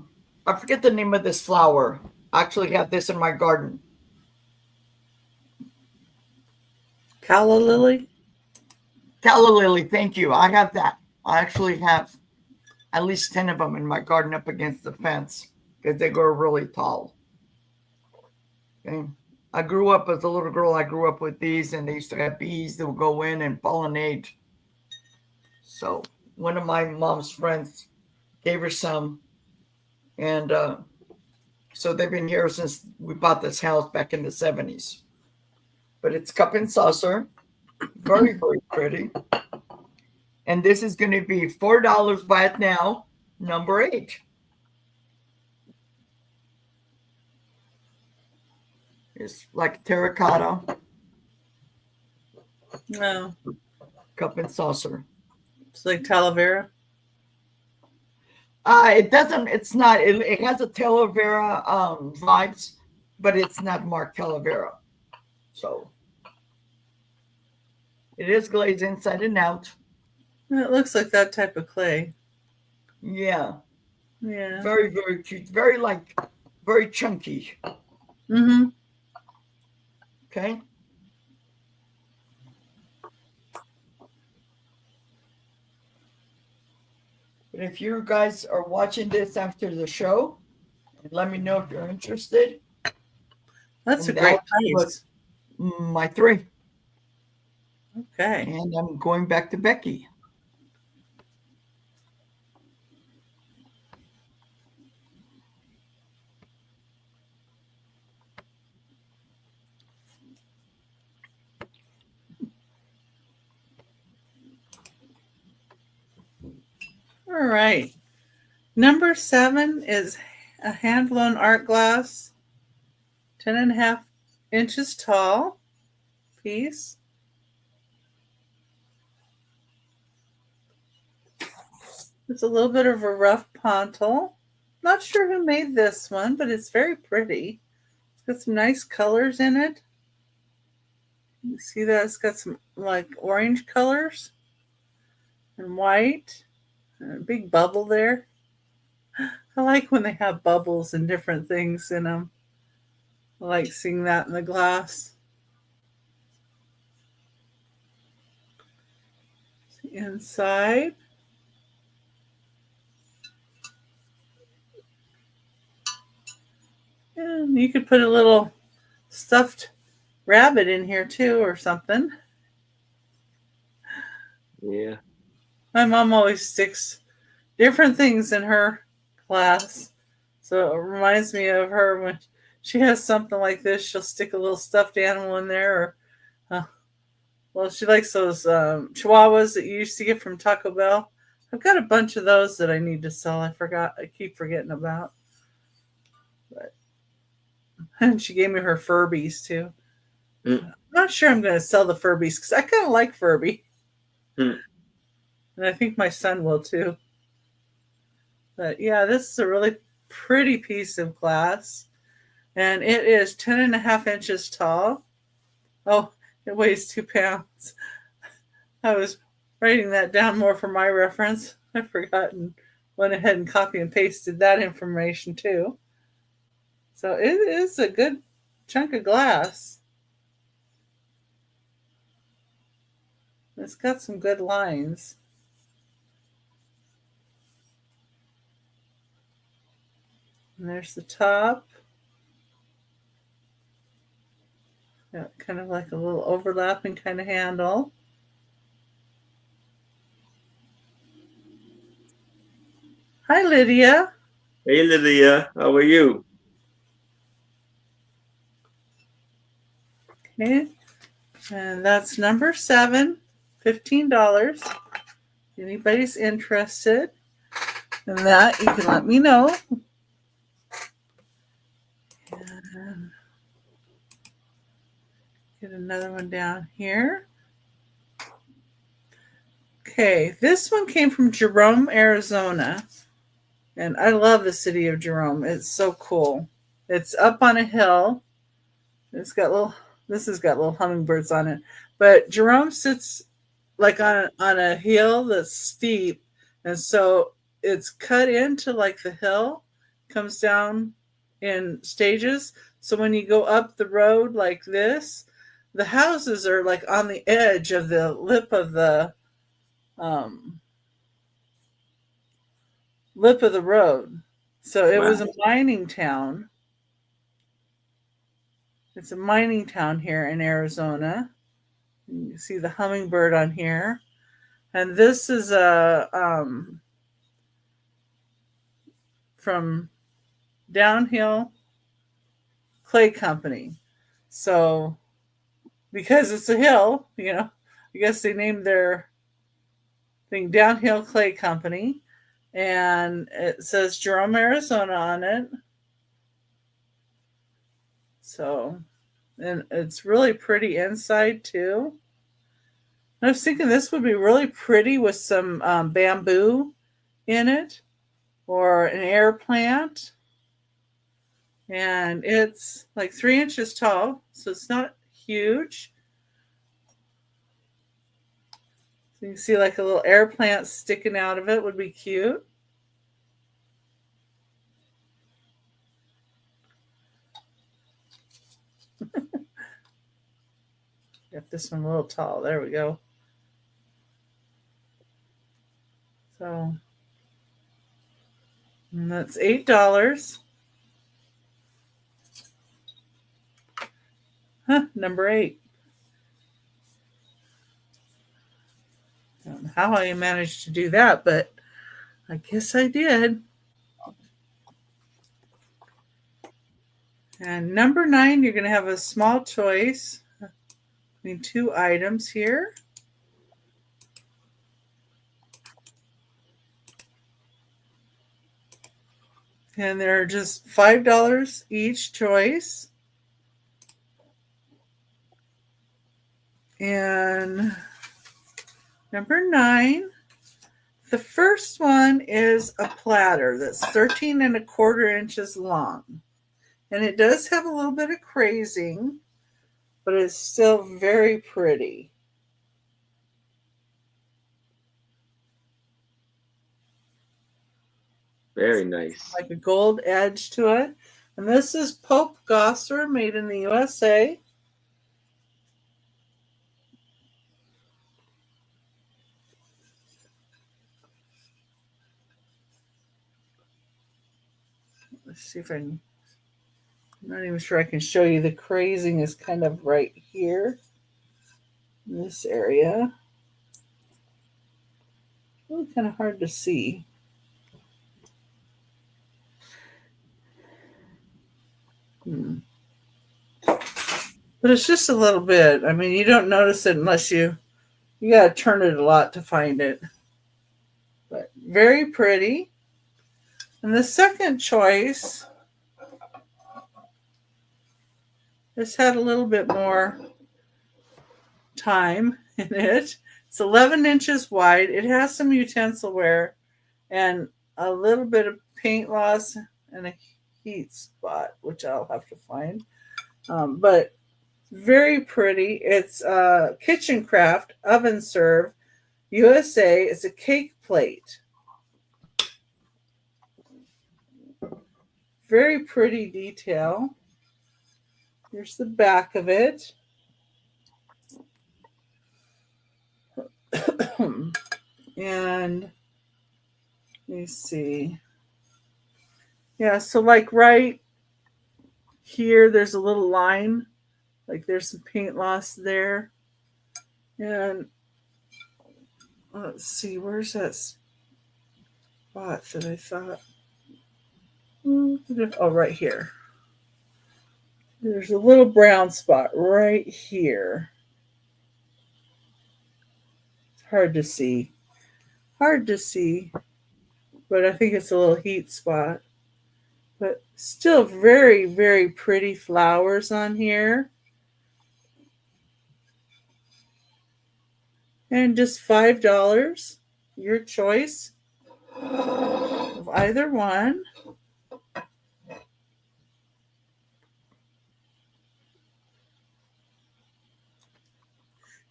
forget the name of this flower. I actually have this in my garden. Calla lily? Calla lily, thank you. I have that. I actually have at least 10 of them in my garden up against the fence because they grow really tall. Okay. I grew up as a little girl. I grew up with these, and they used to have bees that would go in and pollinate. So one of my mom's friends gave her some, and so they've been here since we bought this house back in the 70s. But it's cup and saucer, very, very pretty. And this is going to be $4 by it now, number 8. It's like terracotta No. cup and saucer. It's like Talavera. It doesn't. It's not. It has a Talavera vibes, but it's not marked Talavera. So it is glazed inside and out. It looks like that type of clay. Yeah, Yeah. very, very cute. Very very chunky. Mm-hmm. Okay. But if you guys are watching this after the show, let me know if you're interested. That's And a great that piece. was my 3. Okay. And I'm going back to Becky. All right. Number 7 is a hand-blown art glass, 10.5 inches tall piece. It's a little bit of a rough pontil. Not sure who made this one, but it's very pretty. It's got some nice colors in it. You see that it's got some like orange colors and white. And a big bubble there. I like when they have bubbles and different things in them. I like seeing that in the glass. Inside. And you could put a little stuffed rabbit in here too or something. Yeah. My mom always sticks different things in her glass. So it reminds me of her when she has something like this. She'll stick a little stuffed animal in there. Or, well, she likes those chihuahuas that you used to get from Taco Bell. I've got a bunch of those that I need to sell. I keep forgetting about. But and she gave me her Furbies too. I'm not sure I'm going to sell the Furbies because I kind of like Furby. And I think my son will too. But yeah, this is a really pretty piece of glass. And it is 10.5 inches tall. Oh, it weighs 2 pounds. I was writing that down more for my reference. I forgot and went ahead and copy and pasted that information too. So it is a good chunk of glass. It's got some good lines. And there's the top. Got kind of like a little overlapping kind of handle. Hi, Lydia. Hey, Lydia. How are you? Okay. And that's number 7, $15. Anybody's interested. And that you can let me know. And get another one down here. Okay, this one came from Jerome, Arizona. And I love the city of Jerome. It's so cool. It's up on a hill. This has got little hummingbirds on it. But Jerome sits like on a hill that's steep. And so it's cut into like the hill, comes down in stages. So when you go up the road like this, the houses are like on the edge of the lip of the road. So it was a mining town. It's a mining town here in Arizona. You can see the hummingbird on here. And this is from Downhill Clay Company. So because it's a hill, I guess they named their thing Downhill Clay Company. And it says Jerome, Arizona on it. So, and it's really pretty inside too. I was thinking this would be really pretty with some bamboo in it or an air plant. And it's like 3 inches tall, so it's not huge. So you can see like a little air plant sticking out of it would be cute. Got this one a little tall. There we go. So and that's $8. Number 8. I don't know how I managed to do that, but I guess I did. And number 9, you're going to have a small choice between 2 items here. And they're just $5 each choice. And number 9, the first one is a platter that's 13¼ inches long. And it does have a little bit of crazing, but it's still very pretty. Very nice. Like a gold edge to it. And this is Pope Gosser, made in the USA. Let's see if I'm not even sure I can show you. The crazing is kind of right here in this area. Really kind of hard to see. But it's just a little bit. I mean, you don't notice it unless you got to turn it a lot to find it. But very pretty. And the second choice has had a little bit more time in it. It's 11 inches wide. It has some utensil wear and a little bit of paint loss and a heat spot, which I'll have to find. But very pretty. It's Kitchen Craft Oven Serve USA. It's a cake plate. Very pretty detail. Here's the back of it. And let me see. Yeah, so like right here, there's a little line. Like there's some paint loss there. And let's see, where's that spot that I thought? Oh, right here. There's a little brown spot right here. It's hard to see. Hard to see. but I think it's a little heat spot. But still very, very pretty flowers on here. And just $5, your choice of either one.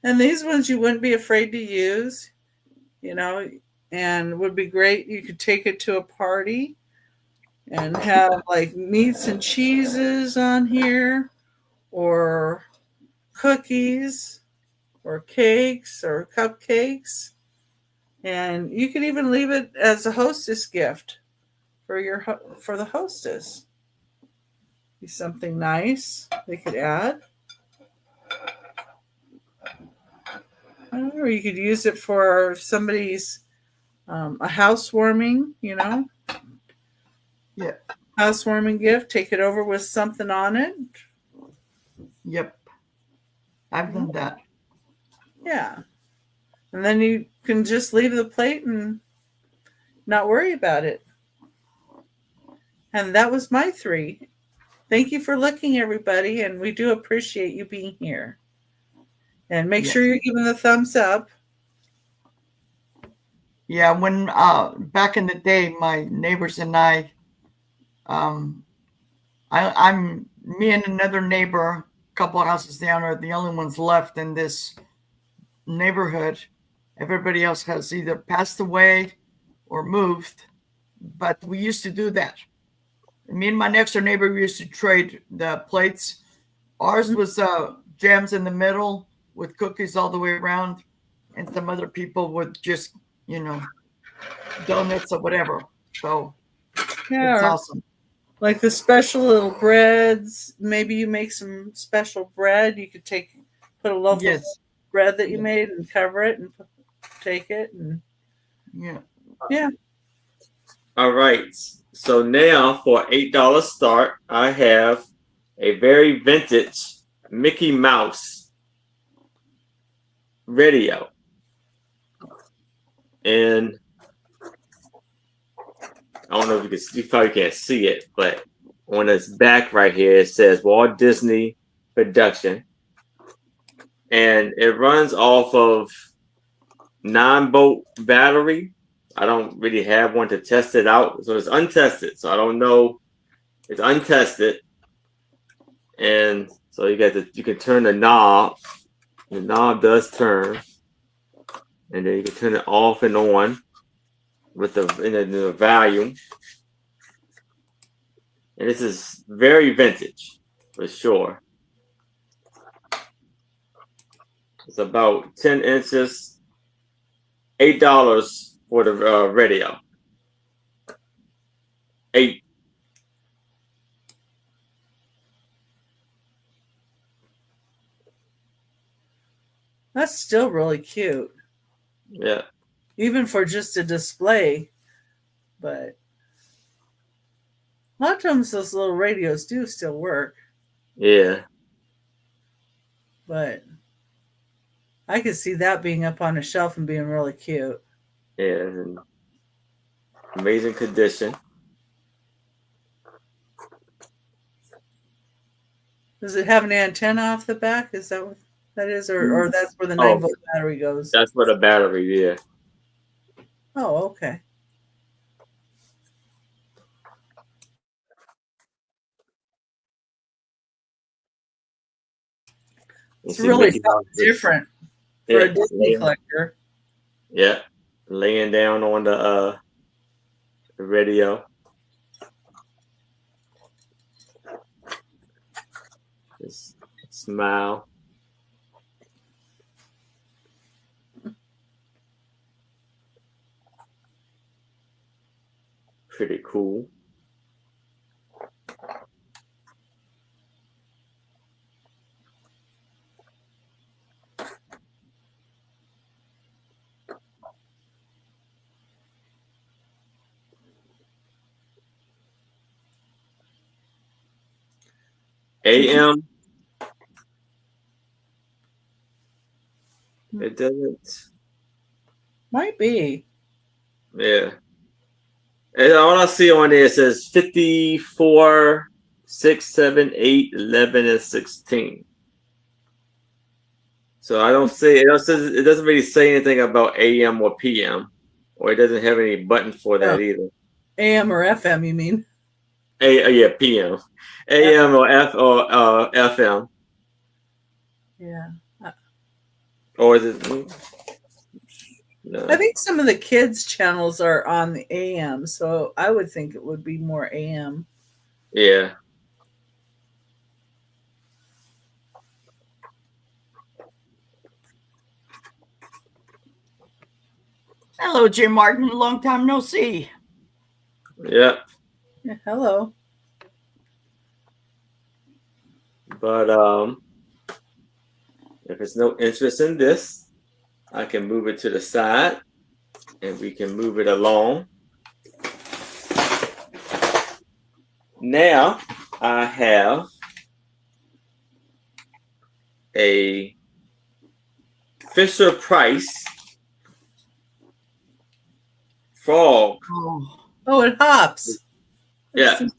And these ones you wouldn't be afraid to use, and would be great. You could take it to a party and have like meats and cheeses on here, or cookies, or cakes, or cupcakes. And you could even leave it as a hostess gift for the hostess. Be something nice they could add. Or you could use it for somebody's a housewarming, Yeah. housewarming gift. Take it over with something on it. Yep. I've done that. Yeah. And then you can just leave the plate and not worry about it. And that was my 3. Thank you for looking, everybody, and we do appreciate you being here. And make sure you're giving the thumbs up. Yeah, when back in the day, my neighbors and I'm me and another neighbor, a couple of houses down, are the only ones left in this neighborhood. Everybody else has either passed away or moved, but we used to do that. Me and my next door neighbor, we used to trade the plates. Ours was jams in the middle with cookies all the way around, and some other people would just, donuts or whatever. So it's awesome. Like the special little breads. Maybe you make some special bread. You could put a loaf of bread that you made and cover it and take it. And yeah. All right. So now for $8 start, I have a very vintage Mickey Mouse radio. And I don't know if you probably can't see it, but on its back right here, it says Walt Disney Production. And it runs off of 9-volt battery. I don't really have one to test it out. So it's untested. So I don't know. It's untested. And so you can turn the knob. The knob does turn. And then you can turn it off and on with the volume. And this is very vintage for sure. It's about 10 inches, $8 for the radio. 8. That's still really cute. Yeah. Even for just a display. But a lot of times those little radios do still work. Yeah. But I could see that being up on a shelf and being really cute. Yeah. Amazing condition. Does it have an antenna off the back? Is that what that is? Or that's where the 9-volt battery goes? That's where the battery, yeah. Oh, okay. It's really different for a Disney collector. Yeah. Laying down on the radio. Just smile. Pretty cool. AM. It doesn't. Might be. Yeah. And all I see on there says 54, 6, 7, 8, 11, and 16. So I don't see it. It doesn't really say anything about AM or PM, or it doesn't have any button for that either. AM or FM, you mean? Yeah, PM, AM or FM, Yeah. or is it? No. I think some of the kids' channels are on the AM, so I would think it would be more AM. Yeah. Hello, Jim Martin. Long time no see. Yeah. Yeah, hello. But if it's no interest in this, I can move it to the side and we can move it along. Now I have a Fisher Price frog. Oh, it hops. Yeah. And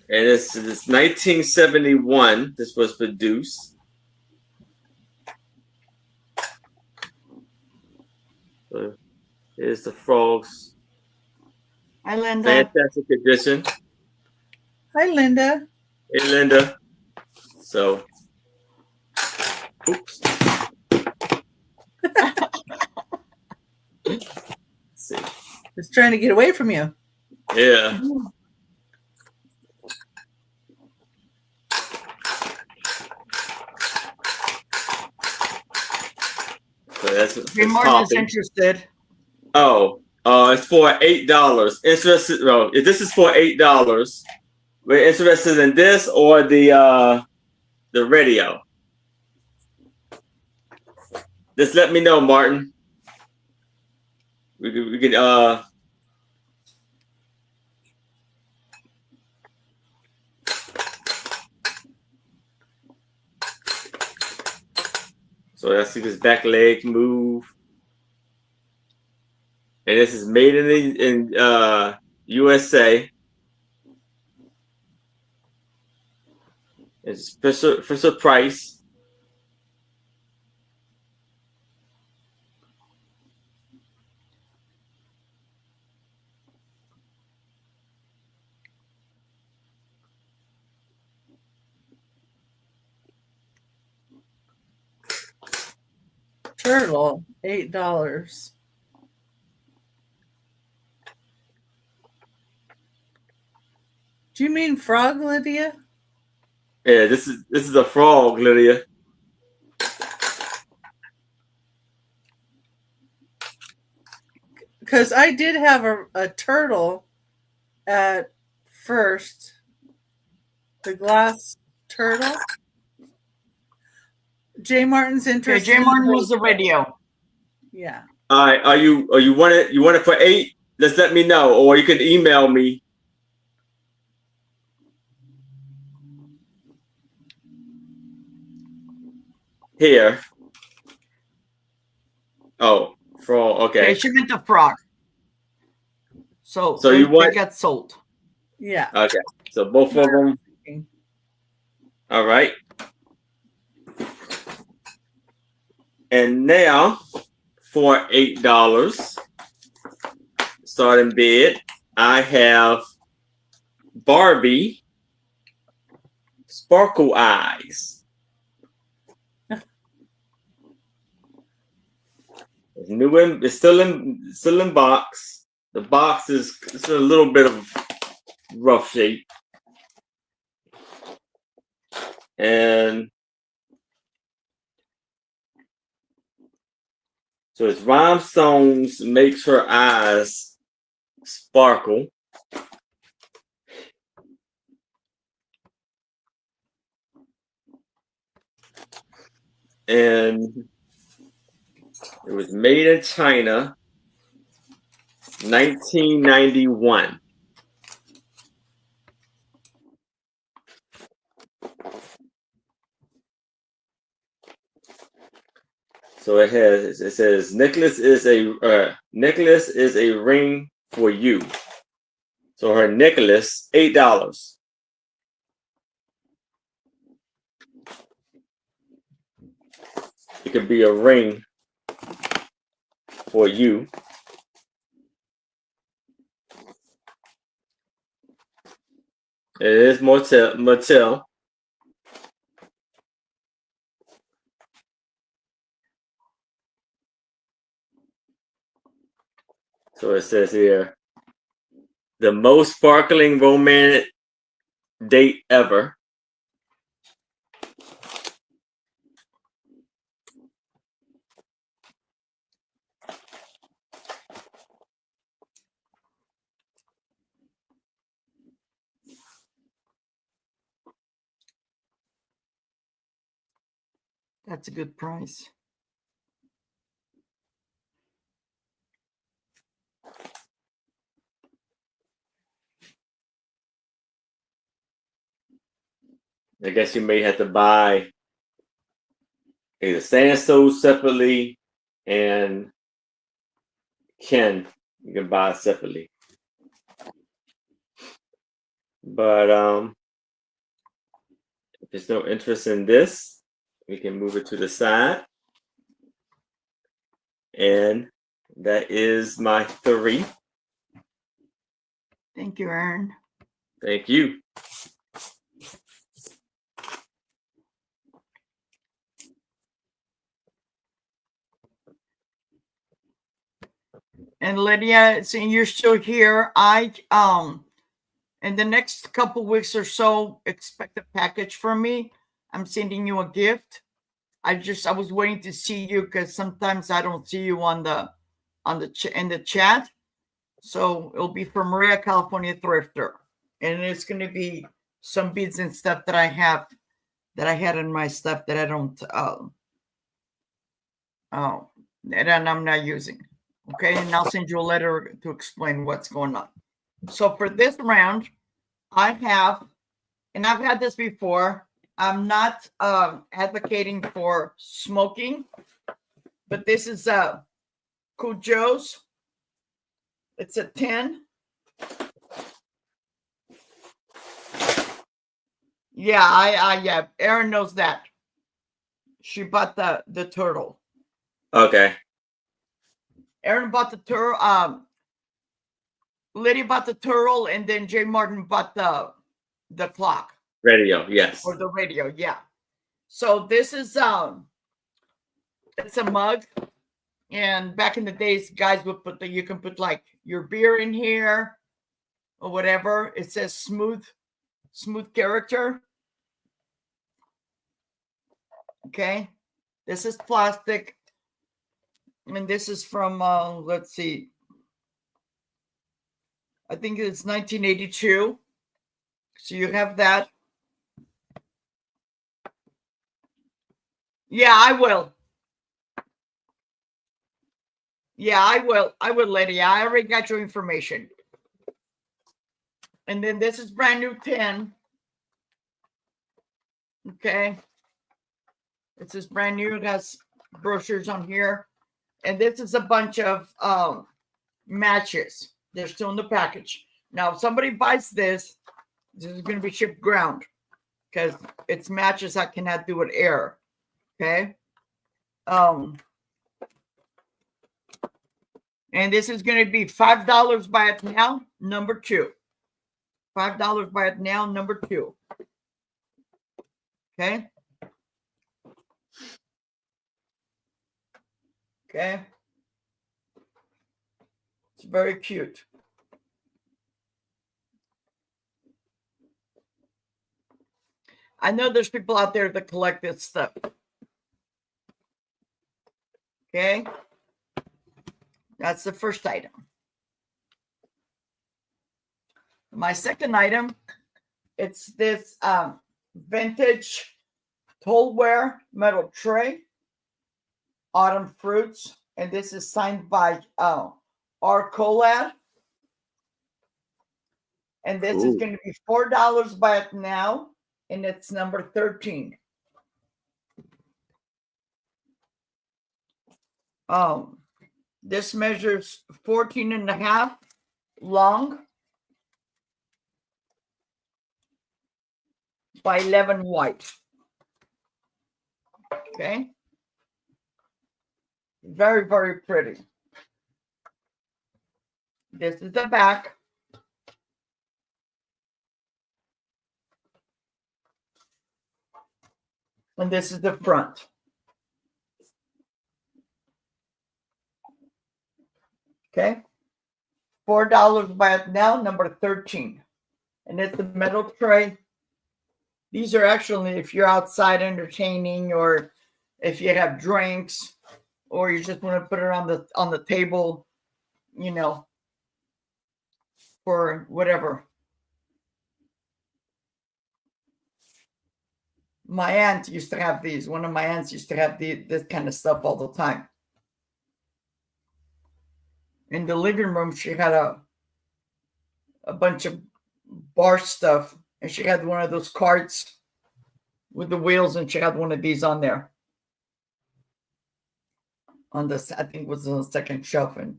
it's 1971. This was produced. So here's the frogs. Hi, Linda. Fantastic edition. Hi, Linda. Hey, Linda. So, oops. Let's see. It's trying to get away from you. Yeah. So that's Jim Martin is interested. Oh, it's for $8. Interested? No, this is for $8. We're interested in this or the radio. Just let me know, Martin. We can So I see this back leg move. And this is made in USA. It's Fisher Price. Turtle, $8. Do you mean frog, Lydia? Yeah, this is a frog, Lydia. Because I did have a turtle at first. The glass turtle. Jay Martin's Okay, interested. Jim Martin was the radio. Yeah. All right, you want it for $8? Just let me know, or you can email me. Here. Oh, frog. Okay. Okay, she meant the frog. So you want? they got sold. Yeah. Okay. So both of them. All right. And now for $8, starting bid, I have Barbie Sparkle Eyes. It's still in box. The box is a little bit of rough shape. And so it's rhinestones makes her eyes sparkle. And it was made in China, 1991. So it says necklace is a ring for you. So her necklace, $8. It could be a ring for you. It is Mattel. So it says here, the most sparkling romantic date ever. That's a good price. I guess you may have to buy either Sandstone separately and Ken. You can buy it separately. But if there's no interest in this, we can move it to the side. And that is my 3. Thank you, Aaron. Thank you. And Lydia, seeing you're still here, I in the next couple weeks or so, expect a package from me. I'm sending you a gift. I was waiting to see you because sometimes I don't see you in the chat. So it'll be from Maria, California Thrifter, and it's going to be some beads and stuff that I had in my stuff that I don't and I'm not using. Okay, and I'll send you a letter to explain what's going on. So for this round, I have, and I've had this before. I'm not advocating for smoking, but this is Cujo's. It's a 10. Yeah, Erin knows that. She bought the turtle. Okay. Erin bought the turtle. Lydia bought the turtle, and then Jay Martin bought the clock. Radio, yes. Or the radio, yeah. So this is it's a mug, and back in the days, guys would you can put like your beer in here or whatever. It says smooth character. Okay, this is plastic, and this is from let's see, I think it's 1982. So you have that. Yeah, I will. Yeah, I will. I will, Lydia. I already got your information. And then this is brand new 10. Okay. This is brand new. It has brochures on here. And this is a bunch of matches. They're still in the package. Now, if somebody buys this is going to be shipped ground because it's matches that cannot do with air. Okay. And this is going to be $5 buy it now, number 2. $5 buy it now, number 2. Okay. Okay. It's very cute. I know there's people out there that collect this stuff. Okay. That's the first item. My second item, it's this vintage Tollware metal tray, autumn fruits, and this is signed by R. Colad. And this is going to be $4 buy it now, and it's number 13. This measures 14 and a half long by 11 wide. Okay. Very, very pretty. This is the back. And this is the front. Okay. $4 buy it now, number 13. And it's a metal tray. These are actually if you're outside entertaining, or if you have drinks, or you just want to put it on the table, you know, for whatever. My aunt used to have these. One of my aunts used to have this kind of stuff all the time. In the living room, she had a bunch of bar stuff, and she had one of those carts with the wheels, and she had one of these on there. On this, I think it was on the second shelf, and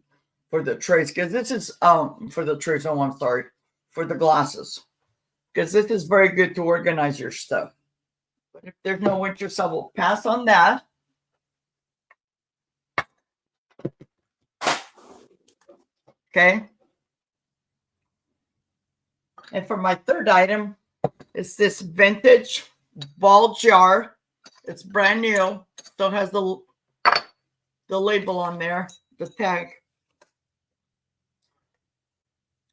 for the trays, because this is for the trays. Oh, I'm sorry, for the glasses, because this is very good to organize your stuff. But if there's no interest, I will pass on that. Okay. And for my third item, it's this vintage ball jar. It's brand new. Still has the label on there, the tag.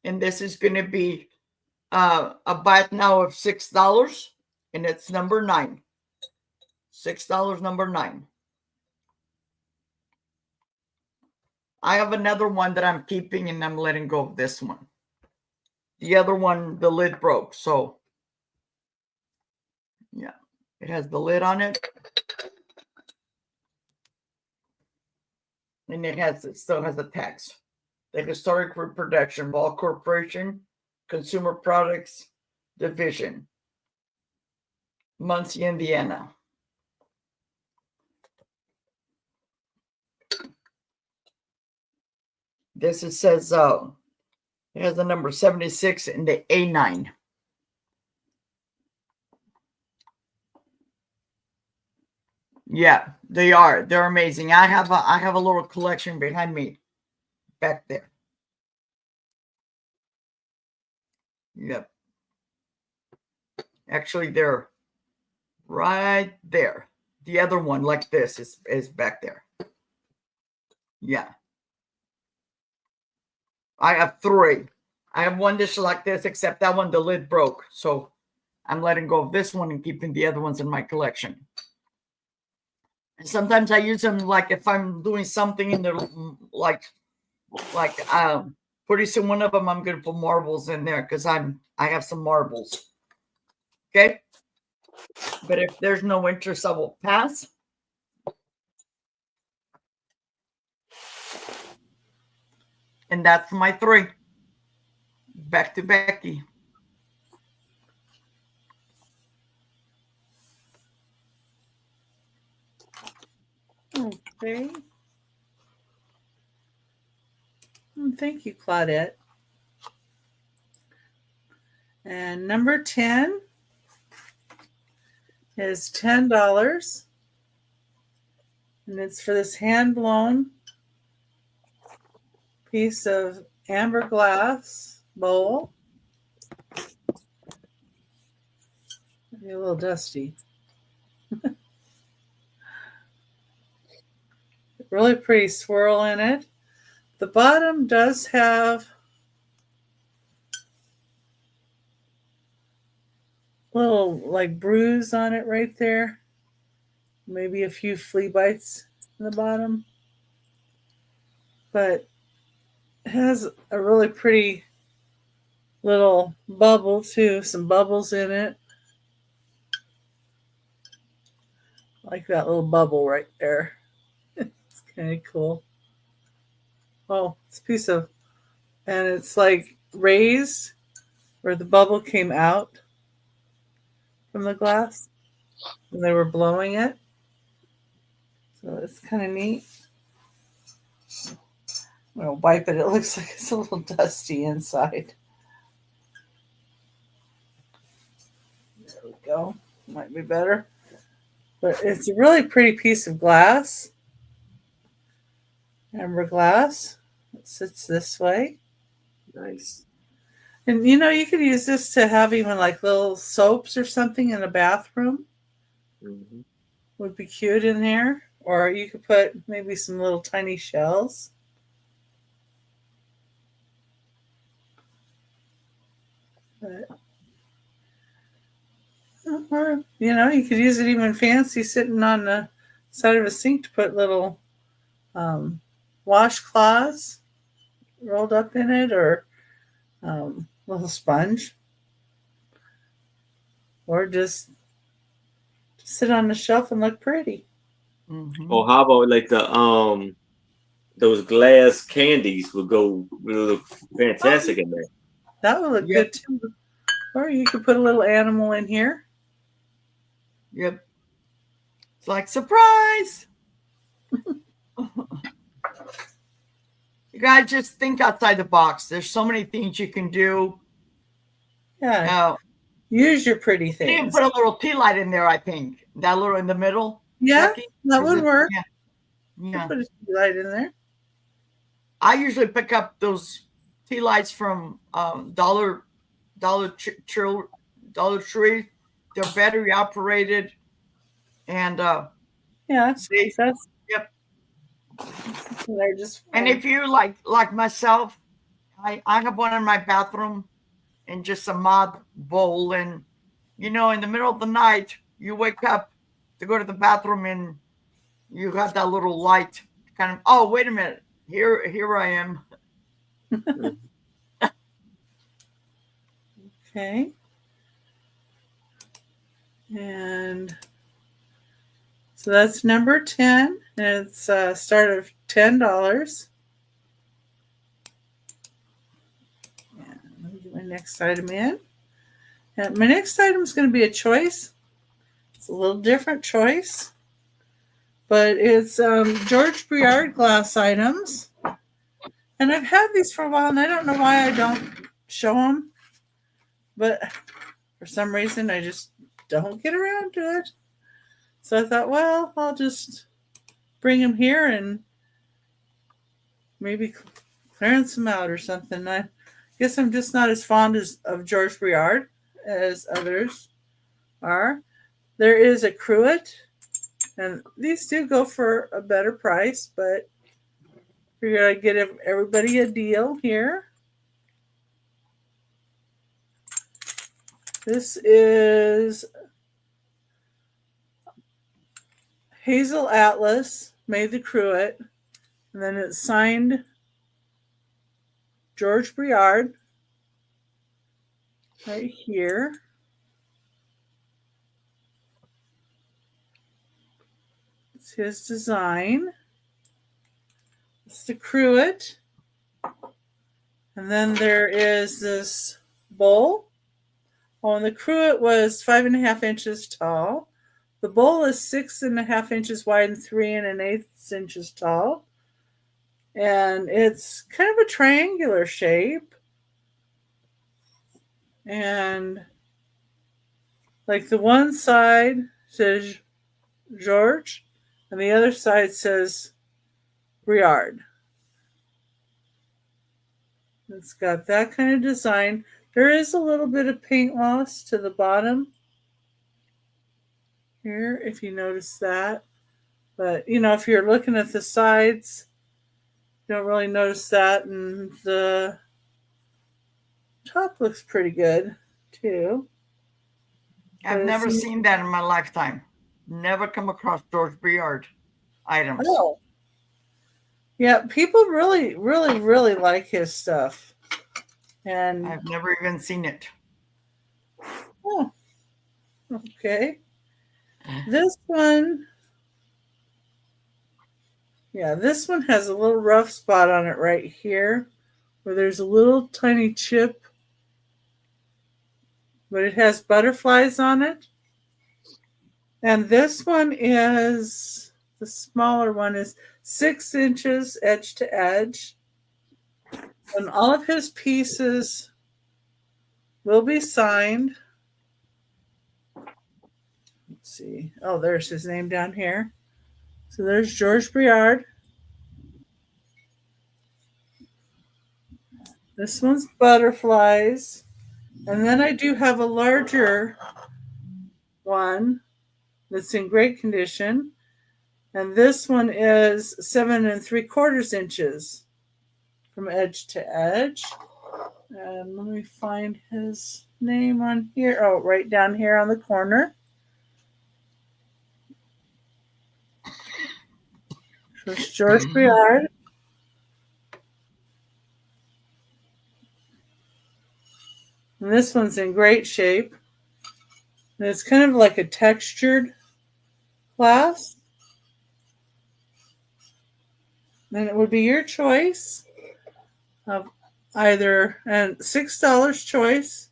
And this is going to be a buy it now of $6. And it's number 9. $6, number 9. I have another one that I'm keeping, and I'm letting go of this one. The other one, the lid broke. So, yeah, it has the lid on it. And it still has a tax. The Historic Reproduction Ball Corporation, Consumer Products Division, Muncie, Indiana. This it says it has the number 76 and the A9. Yeah, they are. They're amazing. I have a little collection behind me back there. Yep. Actually, they're right there. The other one, like this, is back there. Yeah. I have 3. I have one dish like this, except that one, the lid broke. So I'm letting go of this one and keeping the other ones in my collection. And sometimes I use them like if I'm doing something in the pretty soon one of them I'm going to put marbles in there because I have some marbles. Okay. But if there's no interest, I will pass. And that's my 3. Back to Becky. Okay. Thank you, Claudette. And number 10 is $10. And it's for this hand-blown piece of amber glass bowl. Maybe a little dusty. Really pretty swirl in it. The bottom does have little like bruise on it right there. Maybe a few flea bites in the bottom. But it has a really pretty little bubble too. Some bubbles in it. I like that little bubble right there. It's kind of cool. Oh, it's a piece of, and it's like raised where the bubble came out from the glass when they were blowing it. So it's kind of neat. I'll wipe it. It looks like it's a little dusty inside. There we go. Might be better. But it's a really pretty piece of glass. Amber glass. It sits this way. Nice. And you could use this to have even like little soaps or something in a bathroom. Mm-hmm. Would be cute in there. Or you could put maybe some little tiny shells. But, or, you could use it even fancy sitting on the side of a sink to put little washcloths rolled up in it, or little sponge, or just sit on the shelf and look pretty. Mm-hmm. Or how about like the those glass candies would look fantastic in there. That would look good too. Or you could put a little animal in here. Yep. It's like, surprise. You gotta just think outside the box. There's so many things you can do. Yeah. Use your pretty You can even things. put a little tea light in there, I think. That little in the middle. Yeah, Becky? that would work. Yeah. Put a tea light in there. I usually pick up those tea lights from Dollar Tree. They're battery operated, and Yeah, see, that's yep. They're just And if you like myself, I have one in my bathroom in just a mod bowl, and in the middle of the night you wake up to go to the bathroom and you got that little light kind of, oh, wait a minute, here I am. Okay. And so that's number 10. And it's a start of $10. And let me get my next item in. And my next item is going to be a choice. It's a little different choice. But it's George Briard glass items. And I've had these for a while, and I don't know why I don't show them. But for some reason, I just don't get around to it. So I thought, well, I'll just bring them here and maybe clearance them out or something. I guess I'm just not as fond of George Briard as others are. There is a cruet, and these do go for a better price, but figured I'd get everybody a deal here. This is Hazel Atlas made the cruet, and then it's signed George Briard right here. It's his design. It's the cruet. And then there is this bowl. Oh, and the cruet was 5.5 inches tall. The bowl is 6.5 inches wide and 3 1/8 inches tall. And it's kind of a triangular shape. And like the one side says George, and the other side says Briard. It's got that kind of design. There is a little bit of paint loss to the bottom here, if you notice that. But, if you're looking at the sides, you don't really notice that. And the top looks pretty good, too. I've never seen that in my lifetime. Never come across George Briard items. Oh. Yeah, people really, really, really like his stuff. And I've never even seen it. Oh, okay. This one, this one has a little rough spot on it right here, where there's a little tiny chip, but it has butterflies on it. And this one is, the smaller one is 6 inches edge to edge. And all of his pieces will be signed. Let's see. Oh, there's his name down here. So there's George Briard. This one's butterflies. And then I do have a larger one that's in great condition. And this one is 7 3/4 inches from edge to edge. And let me find his name on here. Oh, right down here on the corner. So it's George Briard. And this one's in great shape. And it's kind of like a textured glass. And it would be your choice of either, and $6 choice,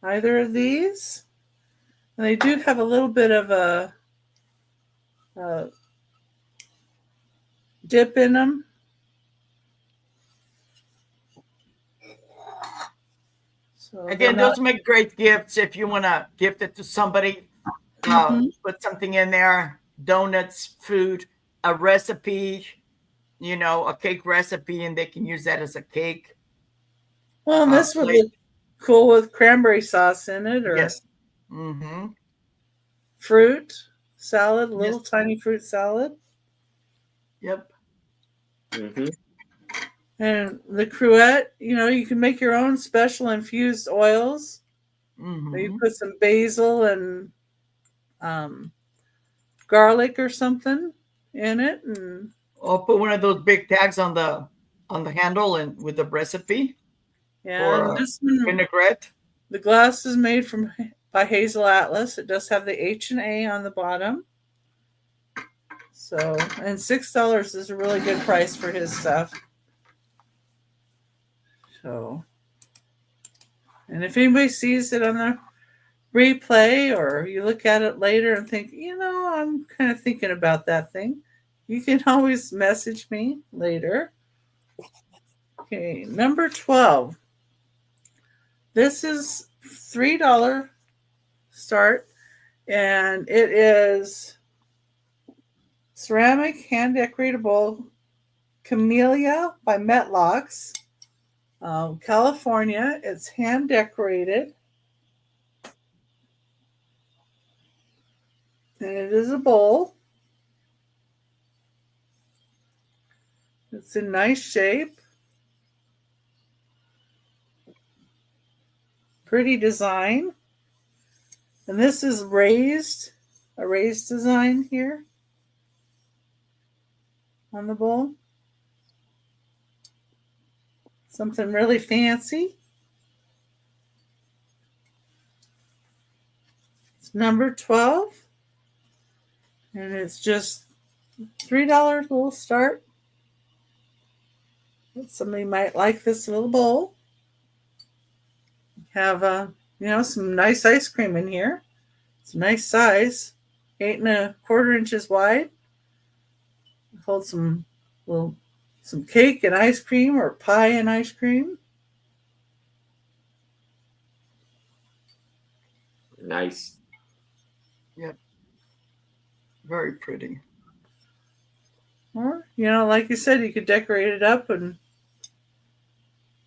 either of these. And they do have a little bit of a dip in them. So Again, those make great gifts if you want to gift it to somebody. Put something in there, donuts, food, a recipe, a cake recipe, and they can use that as a cake. Well, this would look cool with cranberry sauce in it, or yes. Fruit salad, little tiny fruit salad. Yep. And the cruet, you can make your own special infused oils. You put some basil and garlic or something in it, and I'll put one of those big tags on the handle and with the recipe. Yeah, and this one, vinaigrette. The glass is made by Hazel Atlas. It does have the H and A on the bottom. So, and $6 is a really good price for his stuff. So, and if anybody sees it on the replay, or you look at it later and think, I'm kind of thinking about that thing, you can always message me later. Okay, number 12. This is $3 start, and it is ceramic hand decoratable Camellia by Metlocks, California. It's hand decorated, and it is a bowl. It's in nice shape. Pretty design. And this is a raised design here on the bowl. Something really fancy. It's number 12. And it's just $3 little start. Somebody might like this little bowl. Have some nice ice cream in here. It's a nice size, 8 1/4 inches wide. Hold some cake and ice cream, or pie and ice cream. Nice. Yep. Very pretty. Or, like you said, you could decorate it up and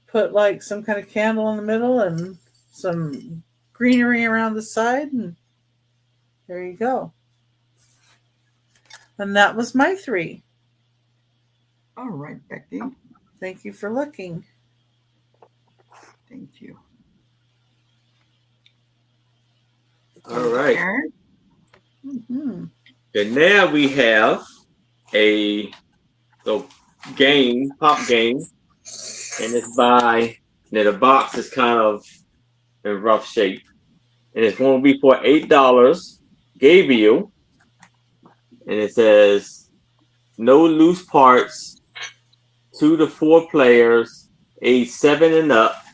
put like some kind of candle in the middle and some greenery around the side, and there you go. And that was my 3. All right, Becky. Thank you for looking. Thank you. All right. Mm-hmm. And now we have a little pop game, and it's the box is kind of in rough shape, and it's going to be for $8. Gave you, and it says no loose parts, 2 to 4 players, age 7 and up,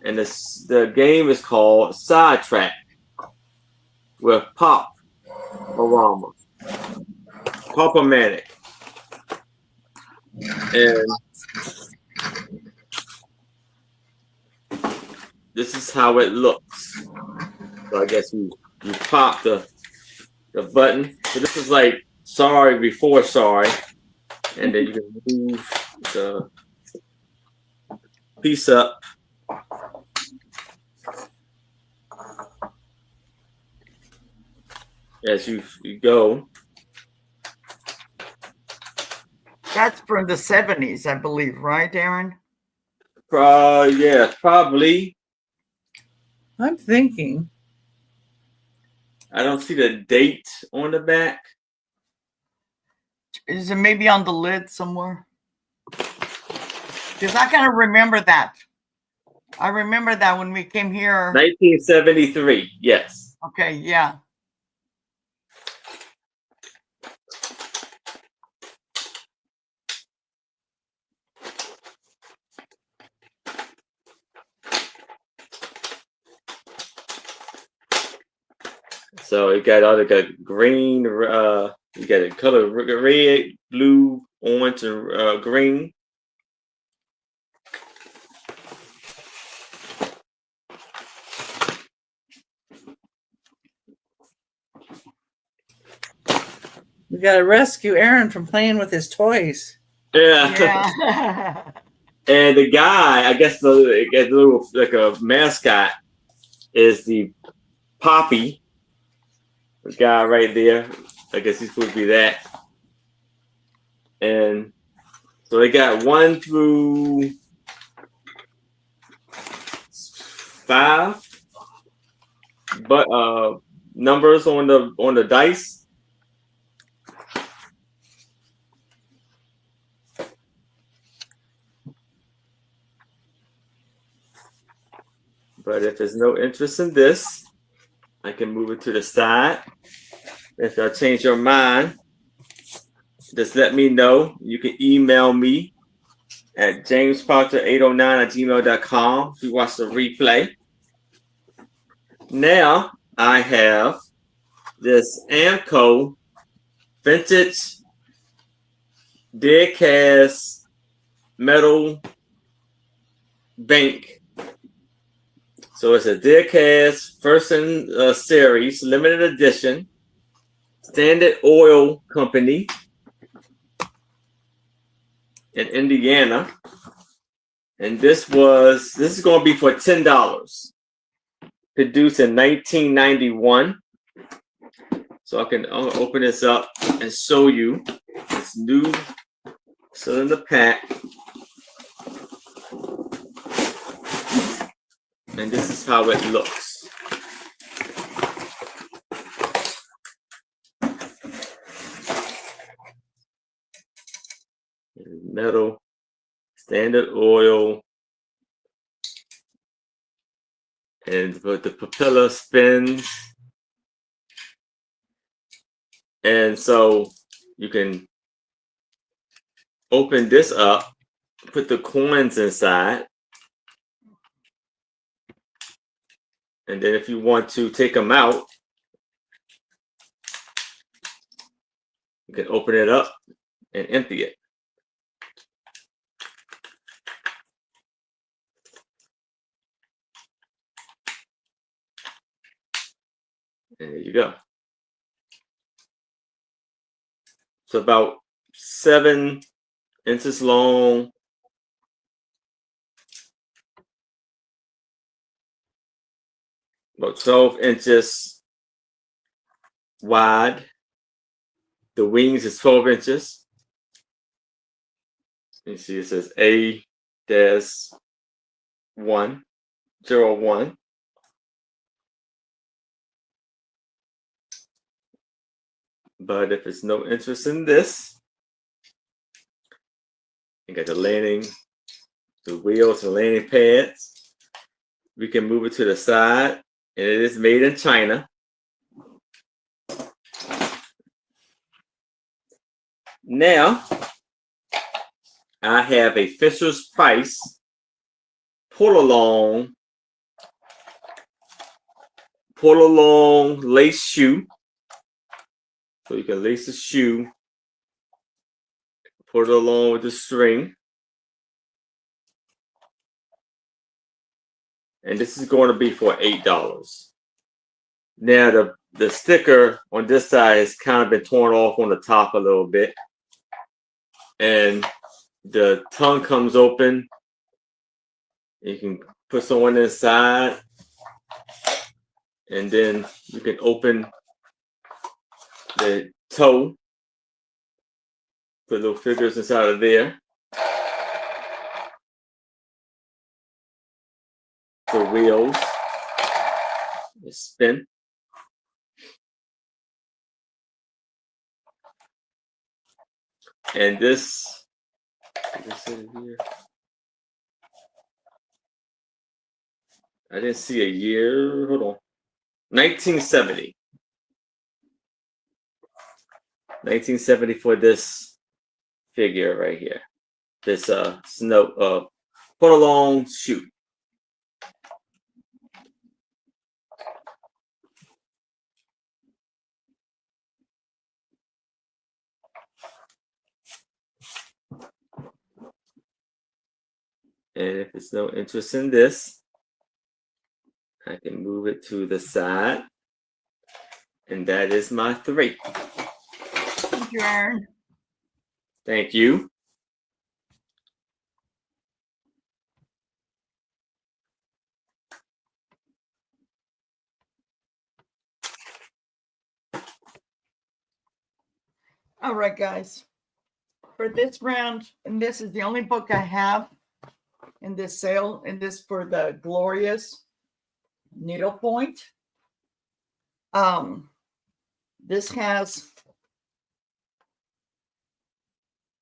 and the game is called Sidetrack with Pop-O-Manic. And this is how it looks. So I guess you pop the button. So this is like sorry before sorry. And then you can move the piece up. As you go. That's from the 70s, I believe, right, Aaron? Yeah, probably. I'm thinking. I don't see the date on the back. Is it maybe on the lid somewhere? Because I kind of remember that. I remember that when we came here. 1973, yes. Okay, yeah. So you got green, you got a color red, blue, orange, and green. We got to rescue Aaron from playing with his toys. Yeah. And the guy, I guess the little like a mascot is the Poppy. The guy right there. I guess he's supposed to be that. And so they got 1 through 5, but numbers on the dice. But if there's no interest in this, I can move it to the side. If I change your mind, just let me know. You can email me at jamesproctor809@gmail.com if you watch the replay. Now I have this Amco vintage dead cast metal bank. So it's a dead cast first in series, limited edition, Standard Oil Company in Indiana. And this is going to be for $10. Produced in 1991. So I'll open this up and show you this new cylinder pack. And this is how it looks. Metal, Standard Oil, and the propeller spins. And so you can open this up, put the coins inside. And then if you want to take them out, you can open it up and empty it. And there you go. It's about 7 inches long. About 12 inches wide. The wings is 12 inches. You see it says A-101. But if there's no interest in this, you got the wheels and landing pads. We can move it to the side, and it is made in China. Now, I have a Fisher's Price pull-along lace shoe. So you can lace the shoe put it along with the string. And this is going to be for $8. Now the sticker on this side has kind of been torn off on the top a little bit. And the tongue comes open. You can put someone inside. And then you can open the toe. Put little figures inside of there. The wheels. The spin. And this, here? I didn't see a year. Hold on. 1970. 1970 for this figure right here. This snow put along shoe. And if there's no interest in this, I can move it to the side. And that is my 3. Thank you, Aaron. Thank you. All right, guys. For this round, and this is the only book I have in this sale, and this for the Glorious Needlepoint. This has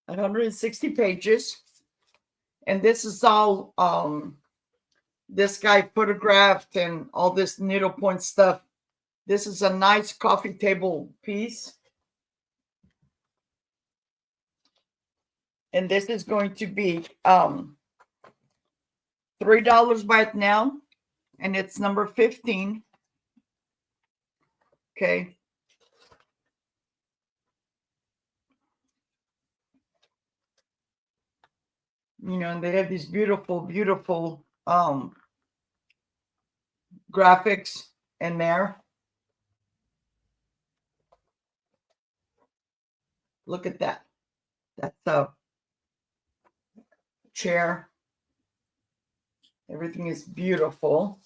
160 pages, and this is all this guy photographed and all this needlepoint stuff. This is a nice coffee table piece. And this is going to be $3 right now. And it's number 15. Okay. You know, and they have these beautiful, beautiful graphics in there. Look at that. That's a chair. Everything is beautiful.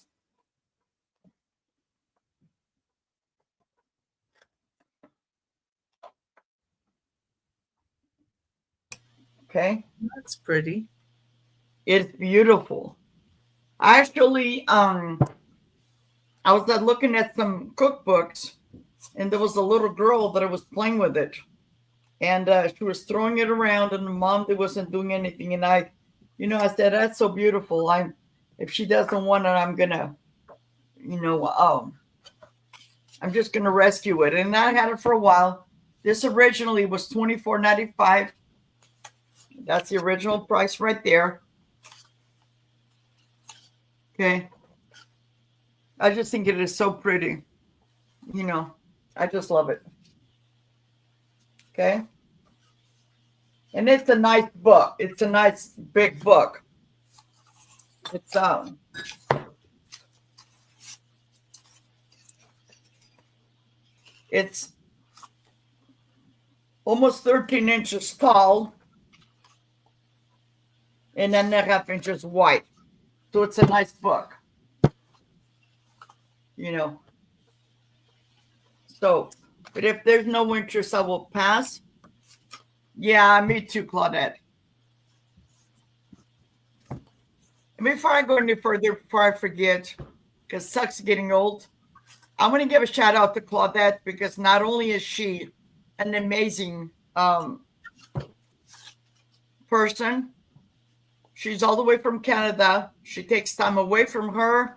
Okay. That's pretty. It's beautiful. Actually, I was looking at some cookbooks, and there was a little girl that I was playing with it, and she was throwing it around, and the mom that wasn't doing anything, and I said, that's so beautiful. If she doesn't want it, I'm gonna, I'm just gonna rescue it. And I had it for a while. This originally was $24.95. That's the original price right there. Okay. I just think it is so pretty. I just love it. Okay. And it's a nice book. It's a nice big book. It's almost 13 inches tall and 1.5 inches wide. So it's a nice book. So, but if there's no interest, I will pass. Yeah, me too, Claudette. And before I go any further, before I forget, because it sucks getting old, I'm going to give a shout out to Claudette, because not only is she an amazing person, she's all the way from Canada. She takes time away from her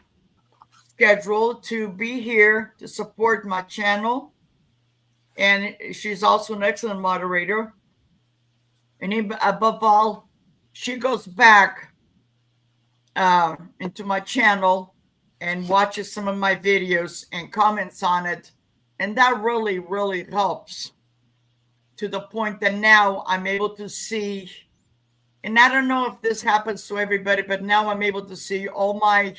schedule to be here to support my channel. And she's also an excellent moderator. And above all, she goes back into my channel and watches some of my videos and comments on it. And that really, really helps to the point that now I'm able to see, and I don't know if this happens to everybody, but now I'm able to see all my,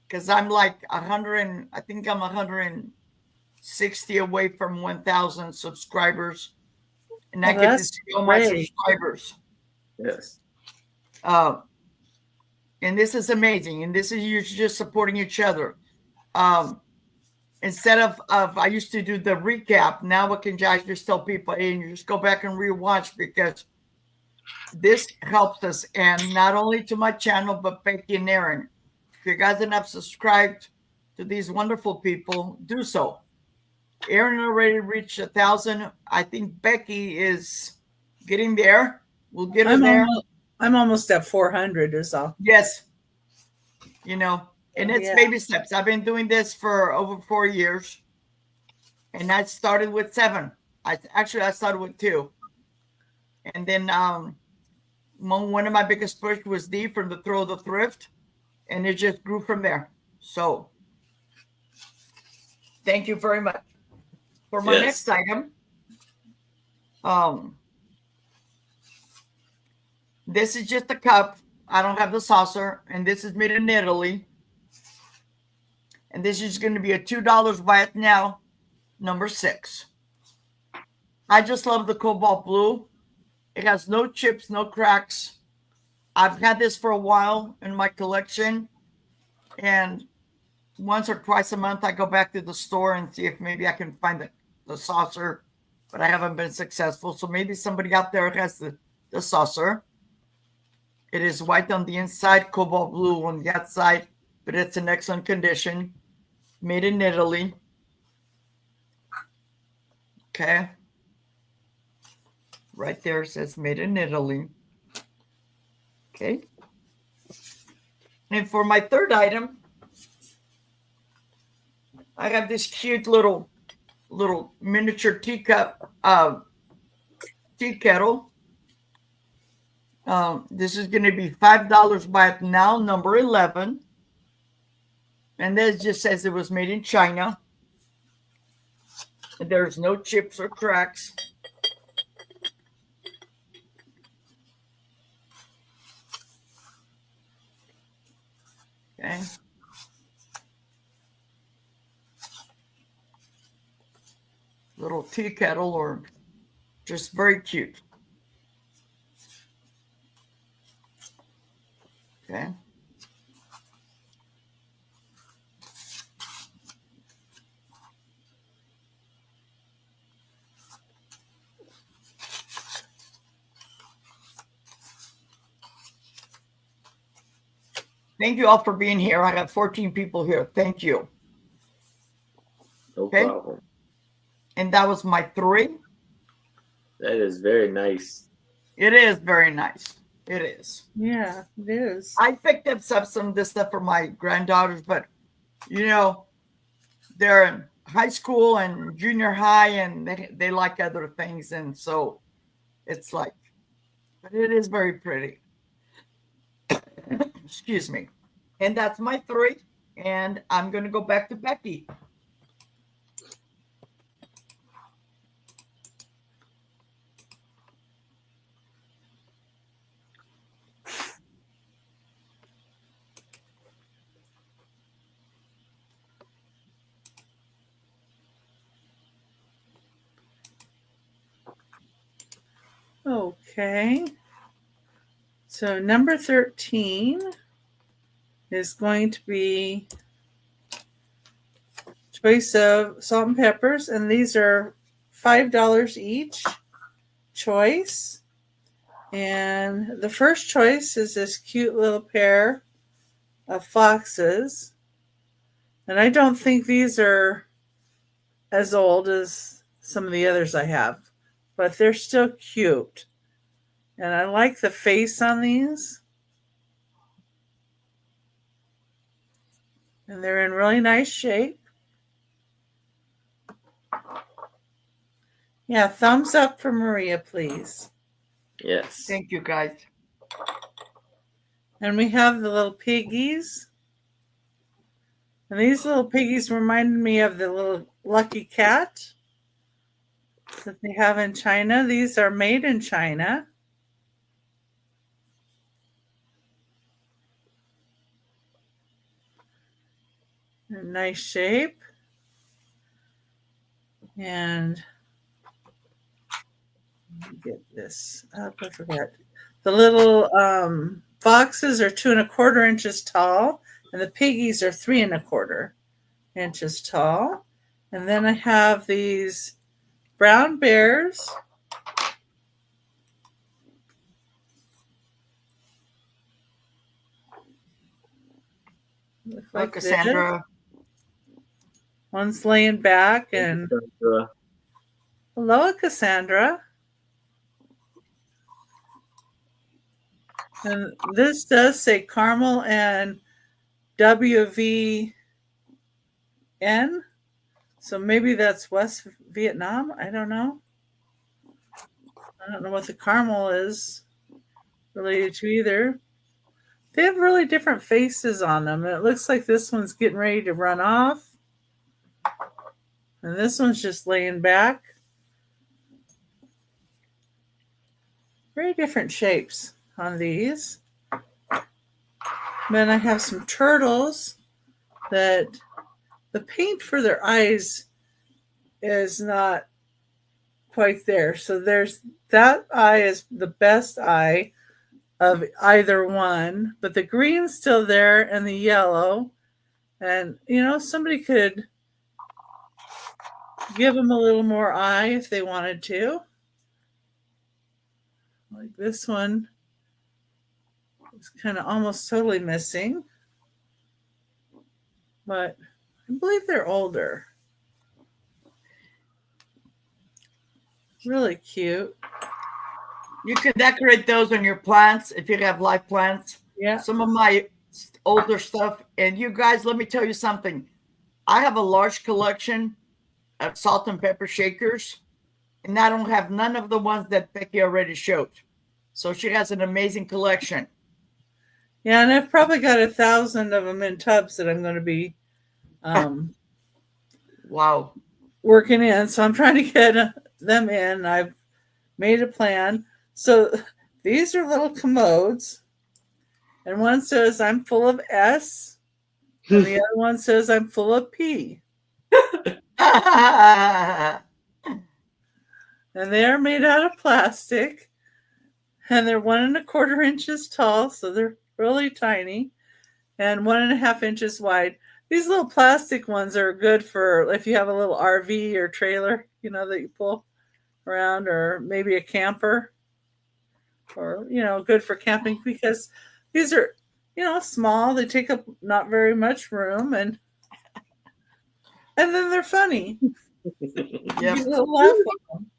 because I'm like 100, I think I'm 160 away from 1,000 subscribers, and I Well, get to that's see all my great. subscribers. Yes. And this is amazing. And this is you just supporting each other. Instead of I used to do the recap. Now what can just tell people, hey, you just go back and rewatch, because this helps us. And not only to my channel, but Becky and Aaron. If you guys are not subscribed to these wonderful people, do so. Aaron already reached 1,000. I think Becky is getting there. We'll get her there. I'm almost at 400 is all. Yes. You know, and it's Yeah. baby steps. I've been doing this for over 4 years. And I started with 7. I started with 2. And then one of my biggest push was D from the Throw of the Thrift. And it just grew from there. So thank you very much. For my next item, this is just a cup. I don't have the saucer, and this is made in Italy. And this is going to be a $2 buy it now, number 6. I just love the cobalt blue. It has no chips, no cracks. I've had this for a while in my collection, and once or twice a month I go back to the store and see if maybe I can find the saucer, but I haven't been successful. So maybe somebody out there has the saucer. It is white on the inside, cobalt blue on the outside, but it's in excellent condition. Made in Italy. Okay. Right there it says made in Italy. Okay. And for my third item, I have this cute little miniature teacup, tea kettle. This is going to be $5 buy it now, number 11. And this just says it was made in China. And there's no chips or cracks. Okay. Little tea kettle, or just very cute. Okay. Thank you all for being here. I have 14 people here. Thank you. No problem. And that was my 3. That is very nice. It is very nice. It is. Yeah, it is. I picked up some of this stuff for my granddaughters, but you know, they're in high school and junior high, and they like other things, and so it's like, but it is very pretty. Excuse me. And that's my 3. And I'm going to go back to Becky. Okay. So number 13 is going to be choice of salt and peppers, and these are $5 each choice. And the first choice is this cute little pair of foxes. And I don't think these are as old as some of the others I have, but they're still cute. And I like the face on these. And they're in really nice shape. Yeah, thumbs up for Maria, please. Yes. Thank you, guys. And we have the little piggies. And these little piggies reminded me of the little lucky cat. that they have in China. These are made in China. They're nice shape. And let me get this up. I forgot. The little foxes are 2¼ inches tall, and the piggies are 3¼ inches tall. And then I have these brown bears. Look like Cassandra. this. One's laying back, and hello, Cassandra. And this does say caramel and WVN. So maybe that's West Vietnam. I don't know. I don't know what the caramel is related to either. They have really different faces on them. It looks like this one's getting ready to run off. And this one's just laying back. Very different shapes on these. Then I have some turtles that the paint for their eyes is not quite there. So there's that eye is the best eye of either one, but the green's still there and the yellow. And, you know, somebody could give them a little more eye if they wanted to. Like this one is kind of almost totally missing. But I believe they're older. Really cute. You can decorate those on your plants if you have live plants. Yeah. Some of my older stuff. And you guys, let me tell you something. I have a large collection of salt and pepper shakers, and I don't have none of the ones that Becky already showed. So she has an amazing collection. Yeah, and I've probably got 1,000 of them in tubs that I'm going to be wow, working in. So I'm trying to get them in. I've made a plan. So these are little commodes. And one says I'm full of S. And the other one says I'm full of P. And they are made out of plastic. And they're 1¼ inches tall. So they're really tiny. And 1½ inches wide. These little plastic ones are good for if you have a little RV or trailer, you know, that you pull around, or maybe a camper, or, you know, good for camping, because these are, you know, small. They take up not very much room, and then they're funny. Yep. You get a little laugh on them.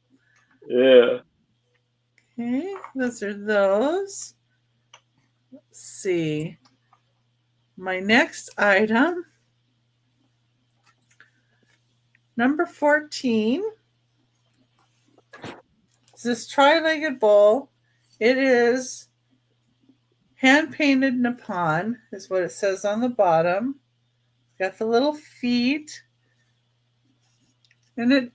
Yeah. Okay, those are those. Let's see. My next item, number 14, is this tri-legged bowl. It is hand-painted Nippon, is what it says on the bottom. Got the little feet. And it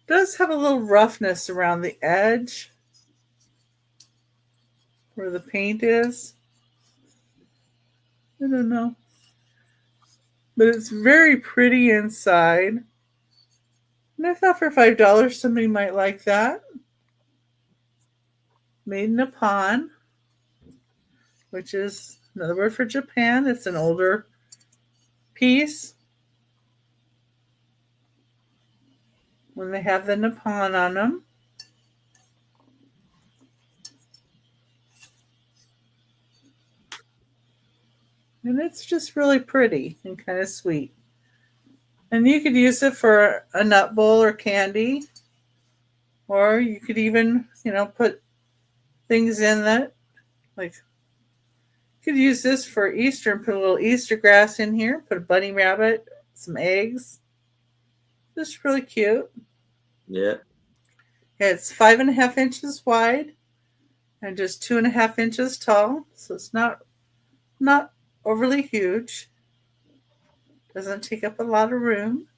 does have a little roughness around the edge where the paint is. I don't know. But it's very pretty inside. And I thought for $5 somebody might like that. Made in Nippon, which is another word for Japan. It's an older piece. When they have the Nippon on them. And it's just really pretty and kind of sweet. And you could use it for a nut bowl or candy. Or you could even, you know, put things in that. Like, you could use this for Easter and put a little Easter grass in here. Put a bunny rabbit, some eggs. Just really cute. Yeah. It's 5½ inches wide and just 2½ inches tall. So it's not overly huge. Doesn't take up a lot of room.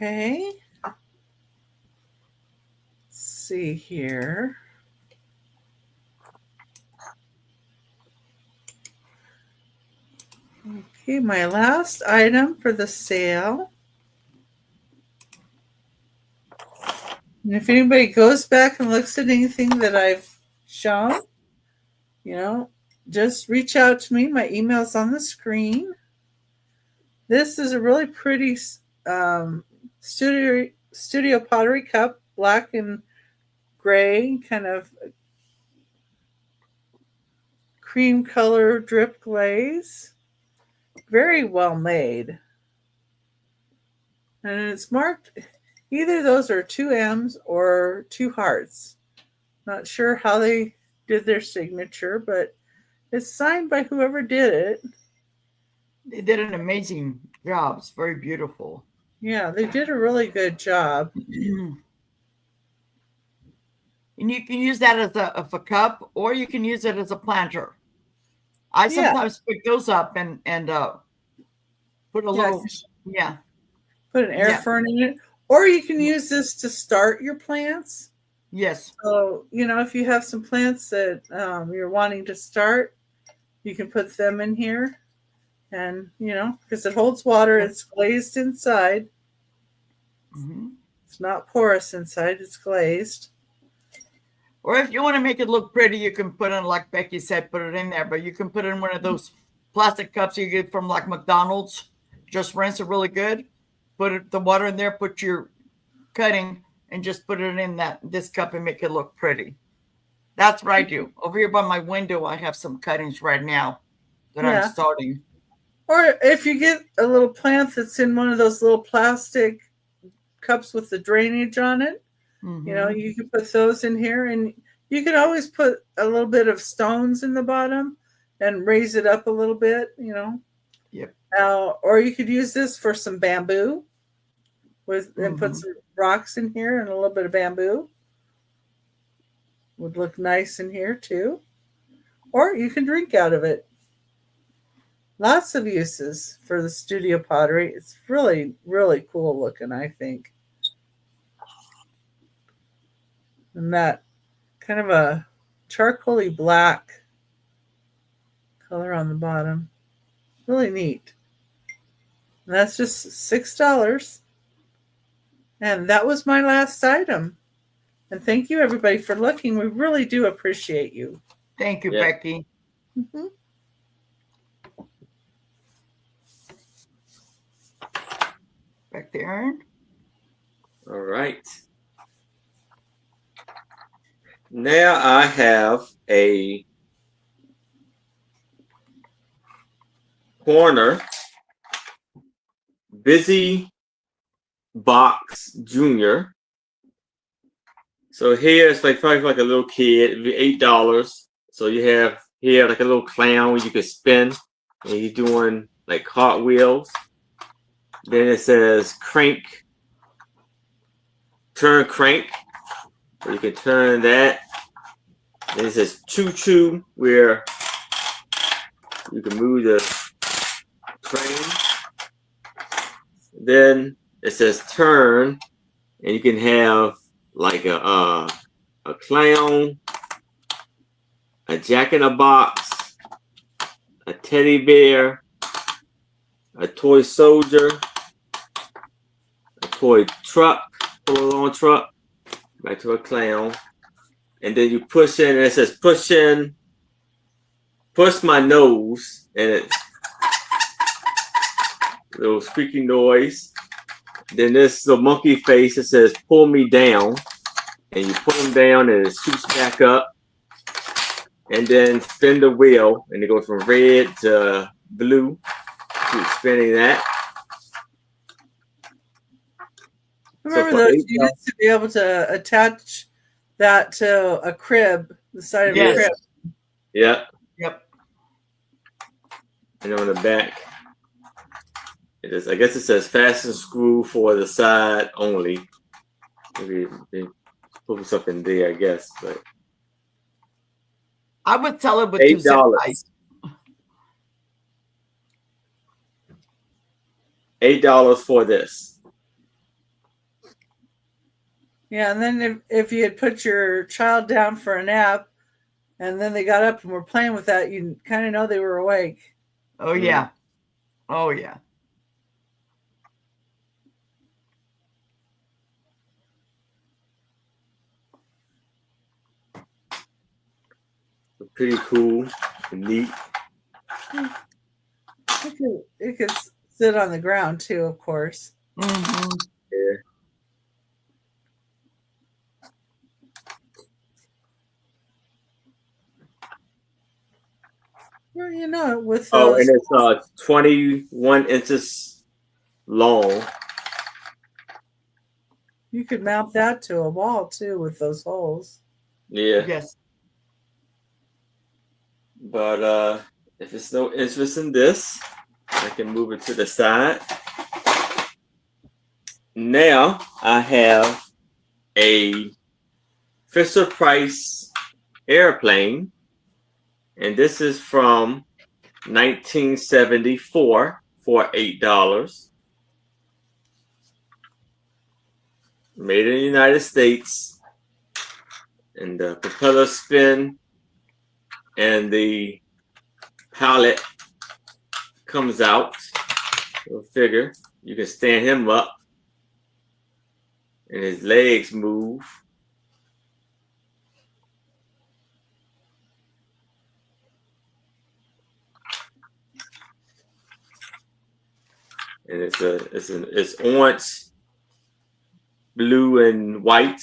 Okay. Let's see here. Okay, my last item for the sale. And if anybody goes back and looks at anything that I've shown, just reach out to me. My email's on the screen. This is a really pretty studio pottery cup, black and gray, kind of cream color drip glaze. Very well made. And it's marked, either those are 2 M's or 2 hearts. Not sure how they did their signature, but it's signed by whoever did it. They did an amazing job. It's very beautiful. Yeah, they did a really good job. And you can use that as a cup, or you can use it as a planter. I sometimes pick those up and put a little, put an air fern in it. Or you can use this to start your plants. Yes. So, if you have some plants that you're wanting to start, you can put them in here. And, because it holds water, it's glazed inside. Mm-hmm. It's not porous inside, it's glazed. Or if you want to make it look pretty, you can put in, like Becky said, put it in there. But you can put in one of those plastic cups you get from like McDonald's. Just rinse it really good. Put the water in there, put your cutting, and just put it in this cup and make it look pretty. That's what I do. Over here by my window, I have some cuttings right now that I'm starting. Or if you get a little plant that's in one of those little plastic cups with the drainage on it, you can put those in here, and you can always put a little bit of stones in the bottom and raise it up a little bit, Yep. Or you could use this for some bamboo and put some rocks in here and a little bit of bamboo. Would look nice in here too. Or you can drink out of it. Lots of uses for the studio pottery. It's really, really cool looking, I think. And that kind of a charcoaly black color on the bottom. Really neat. And that's just $6. And that was my last item. And thank you, everybody, for looking. We really do appreciate you. Thank you, Becky. Mm-hmm. Back to Aaron. All right. Now I have a corner Busy Box Junior. So here it's like probably like a little kid, it'd be $8. So you have here like a little clown you could spin, and he's doing like cartwheels. Then it says crank, turn crank. So you can turn that. Then it says choo choo, where you can move the train. Then it says turn, and you can have like a clown, a jack in a box, a teddy bear, a toy soldier, a toy truck, pull-along truck, back to a clown, and then you push in, and it says push in, push my nose, and it's a little squeaky noise. Then this the monkey face, it says pull me down, and you pull him down and it shoots back up, and then spin the wheel, and it goes from red to blue. Keep spinning that. Remember those you used to be able to attach that to a crib, the side of a crib. Yep. Yep. And on the back, it is. I guess it says fasten screw for the side only. Maybe they put something there, I guess. But I would sell it with $8. $8 for this. Yeah, and then if you had put your child down for a nap and then they got up and were playing with that, you kind of know they were awake. Oh yeah. Oh yeah. Pretty cool, neat. It could sit on the ground too, of course. Mm-hmm. Yeah. Well, you know, with Oh, those, and it's 21 inches long. you could mount that to a wall too with those holes. Yeah. Yes. But if it's no interest in this, I can move it to the side. Now I have a Fisher Price airplane, and this is from 1974 for $8. Made in the United States, and the propeller spin and the pallet comes out. Go figure. You can stand him up, and his legs move. And it's orange, blue, and white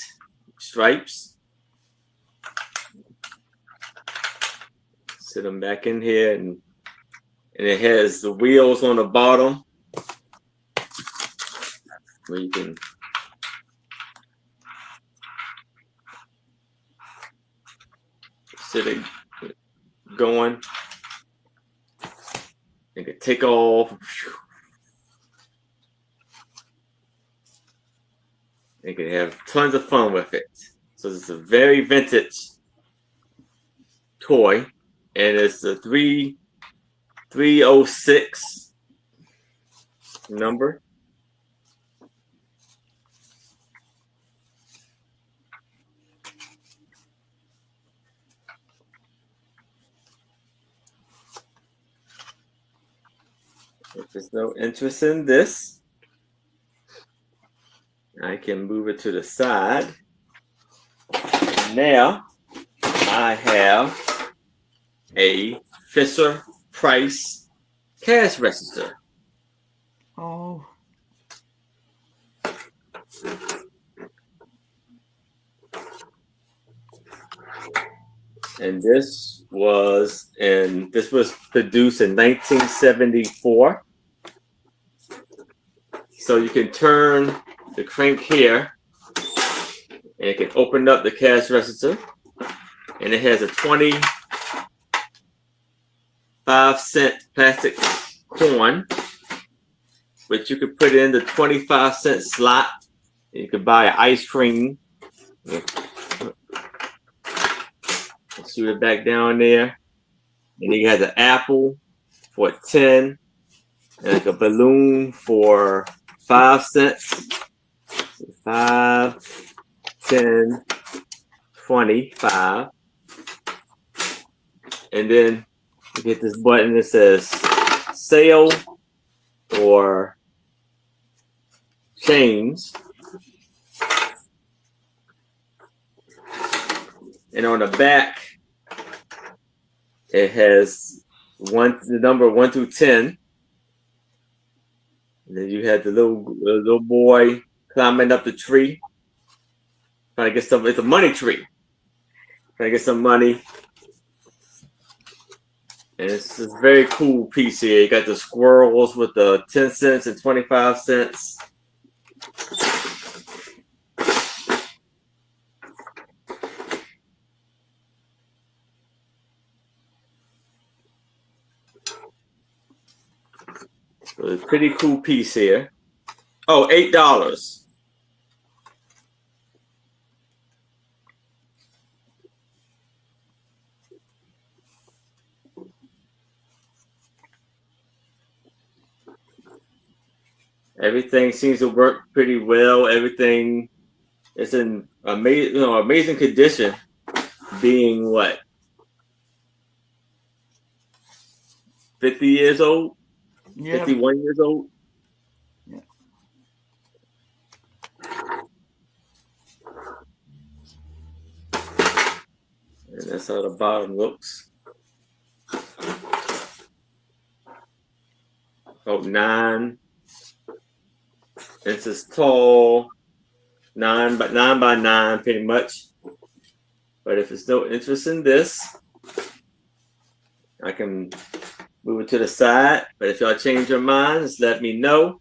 stripes. Sit them back in here, and it has the wheels on the bottom where you can sit it going. You can take off. You can have tons of fun with it. So it's a very vintage toy, and it's a 306 number. If there's no interest in this, I can move it to the side. Now I have a Fisher Price cash register. Oh. And this was produced in 1974. So you can turn the crank here, and it can open up the cash register, and it has a 25-cent plastic coin, which you could put in the 25-cent slot. You could buy an ice cream. Shoot it back down there. And then you have an apple for 10, and like a balloon for 5 cents. 5, 10, 25. And then you get this button that says sale or change. And on the back, it has the number 1 through 10. And then you had the little boy climbing up the tree, trying to get some. It's a money tree. Trying to get some money. And it's a very cool piece here. You got the squirrels with the 10 cents and 25 cents. So it's a pretty cool piece here. Oh, $8. Everything seems to work pretty well. Everything It's in amazing condition, being what, 50 years old, Yeah. 51 years old. Yeah. And that's how the bottom looks. About 9 inches tall, 9 by 9, pretty much. But if there's no interest in this, I can move it to the side. But if y'all change your minds, let me know.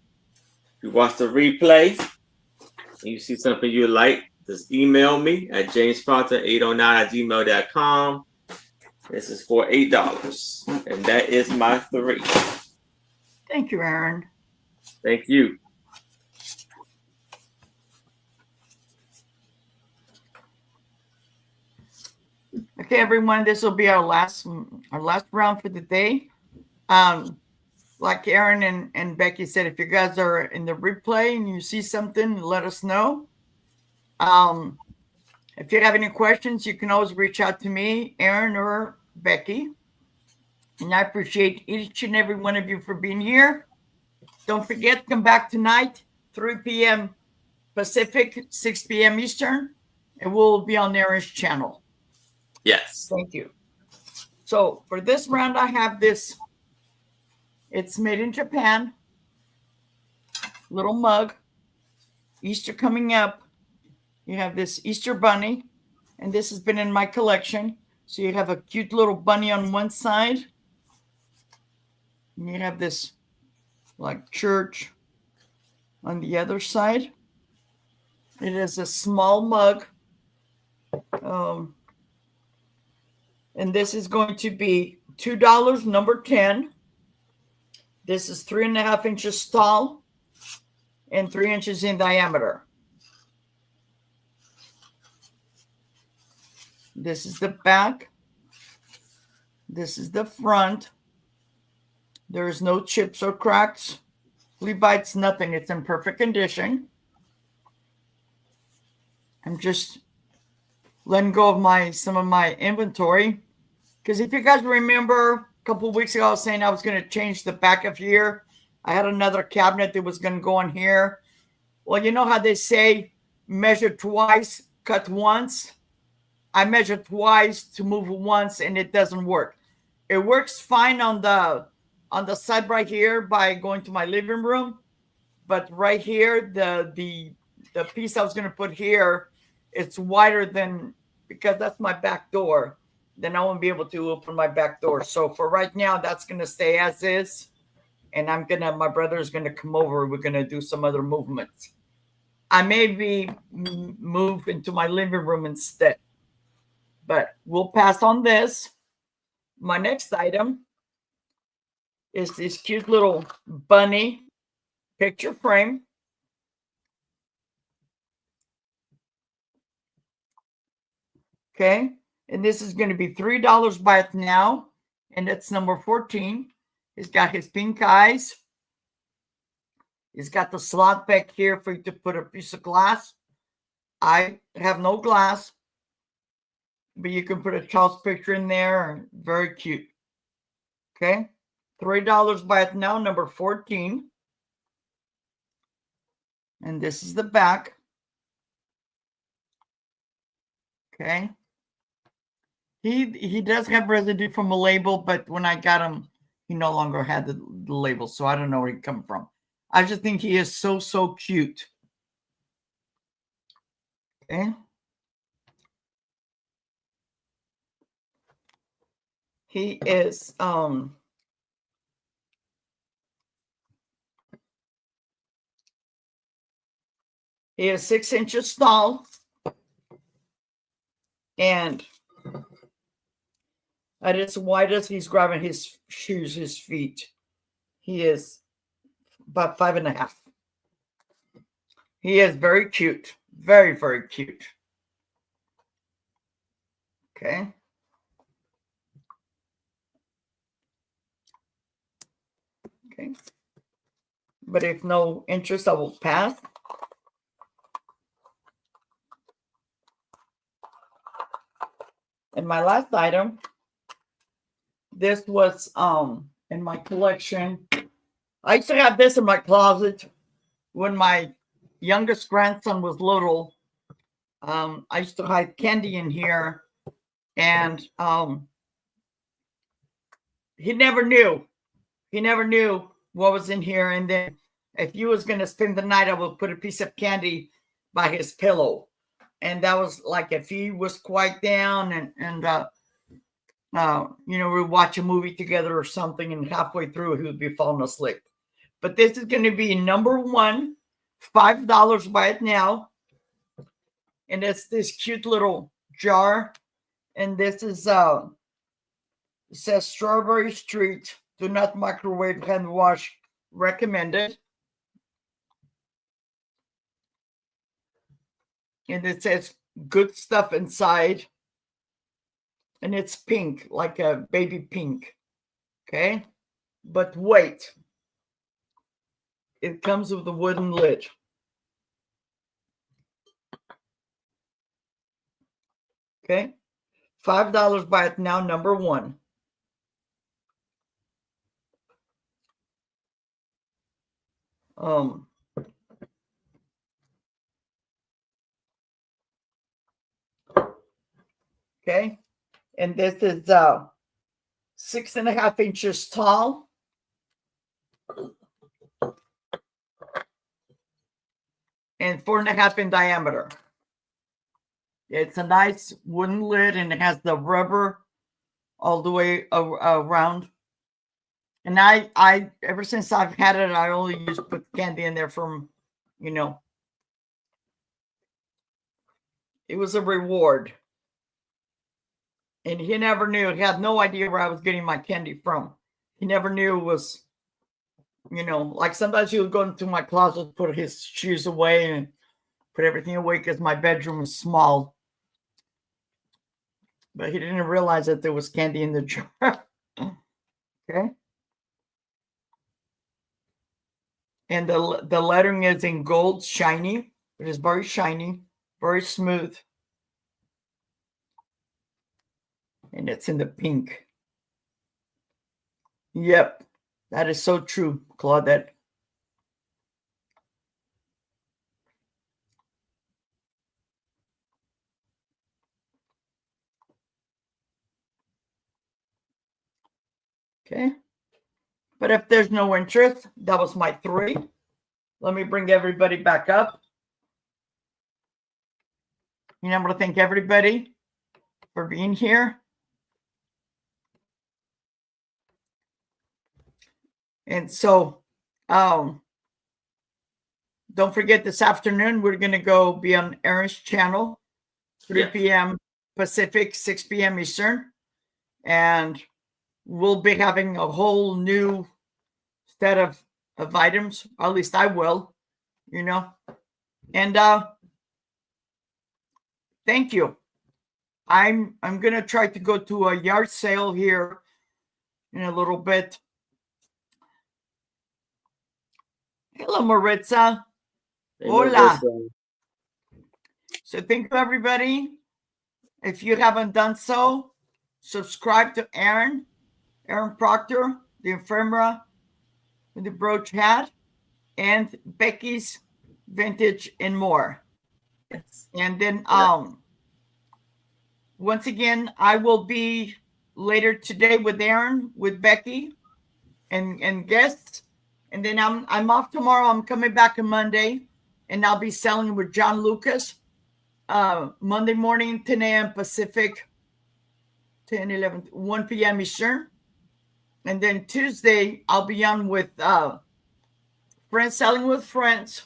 If you watch the replay and you see something you like, just email me at jamesproctor809@gmail.com. This is for $8. And that is my 3. Thank you, Aaron. Thank you. Okay, everyone, this will be our last round for the day. Like Aaron and Becky said, if you guys are in the replay and you see something, let us know. If you have any questions, you can always reach out to me, Aaron, or Becky. And I appreciate each and every one of you for being here. Don't forget, come back tonight, 3 p.m. Pacific, 6 p.m. Eastern, and we'll be on Aaron's channel. Yes. Thank you. So for this round, I have this. It's made in Japan. Little mug. Easter coming up. You have this Easter bunny, and this has been in my collection. So you have a cute little bunny on one side, and you have this like church on the other side. It is a small mug. And this is going to be $2, number 10. This is 3.5 inches tall and 3 inches in diameter. This is the back. This is the front. There is no chips or cracks, flea bites, nothing. It's in perfect condition. I'm just letting go of some of my inventory, because if you guys remember, a couple of weeks ago I was saying I was going to change the back of here. I had another cabinet that was going to go in here. Well, you know how they say measure twice, cut once? I measured twice to move once, and it doesn't work. It works fine on the side right here by going to my living room, but right here, the piece I was going to put here, it's wider than, because that's my back door. Then I won't be able to open my back door. So for right now, that's going to stay as is. And my brother's going to come over. We're going to do some other movements. I may move into my living room instead, but we'll pass on this. My next item is this cute little bunny picture frame. Okay. And this is going to be $3 by it now. And it's number 14. He's got his pink eyes. He's got the slot back here for you to put a piece of glass. I have no glass, but you can put a child's picture in there. Very cute. Okay. $3 by it now, number 14. And this is the back. Okay. He does have residue from a label, but when I got him, he no longer had the label, so I don't know where he come from. I just think he is so cute. Okay. He is he is 6 inches tall, and at as wide as he's grabbing his shoes, his feet, he is about 5.5. He is very cute. Very cute. Okay. Okay. But if no interest, I will pass. my last item, this was in my collection. I used to have this in my closet when my youngest grandson was little. I used to hide candy in here, and he never knew. He never knew what was in here. And then if he was going to spend the night, I would put a piece of candy by his pillow. And that was like if he was quite down and we watch a movie together or something, and halfway through he would be falling asleep. But this is going to be number one, $5. Buy it now. And it's this cute little jar. And this is it says Strawberry Street. Do not microwave, hand wash, recommended. And it says good stuff inside. And it's pink, like a baby pink. Okay. But wait. It comes with a wooden lid. Okay. $5. Buy it now, number one. Okay. And this is 6.5 inches tall. And 4.5 in diameter. It's a nice wooden lid, and it has the rubber all the way around. And I ever since I've had it, I only used to put candy in there from, it was a reward. And he never knew. He had no idea where I was getting my candy from. He never knew it was, like sometimes he would go into my closet, put his shoes away and put everything away because my bedroom was small. But he didn't realize that there was candy in the jar. Okay. And the lettering is in gold, shiny. It is very shiny, very smooth. And it's in the pink. Yep, that is so true, Claudette. Okay. But if there's no interest, that was my 3. Let me bring everybody back up. I'm going to thank everybody for being here. And so, don't forget this afternoon, we're going to go be on Aaron's channel, 3 p.m. Pacific, 6 p.m. Eastern. And we'll be having a whole new set of items. At least I will, And thank you. I'm going to try to go to a yard sale here in a little bit. Hello, Maritza. Hola. So thank you, everybody. If you haven't done so, subscribe to Aaron Proctor, the ephemera with the brooch hat, and Becky's Vintage and More. Yes. And then once again, I will be later today with Aaron, with Becky, and guests. And then I'm off tomorrow. I'm coming back on Monday, and I'll be selling with John Lucas. Monday morning, 10 a.m. Pacific, 10, 11, 1 p.m. Eastern. And then Tuesday, I'll be on with Friends Selling with Friends.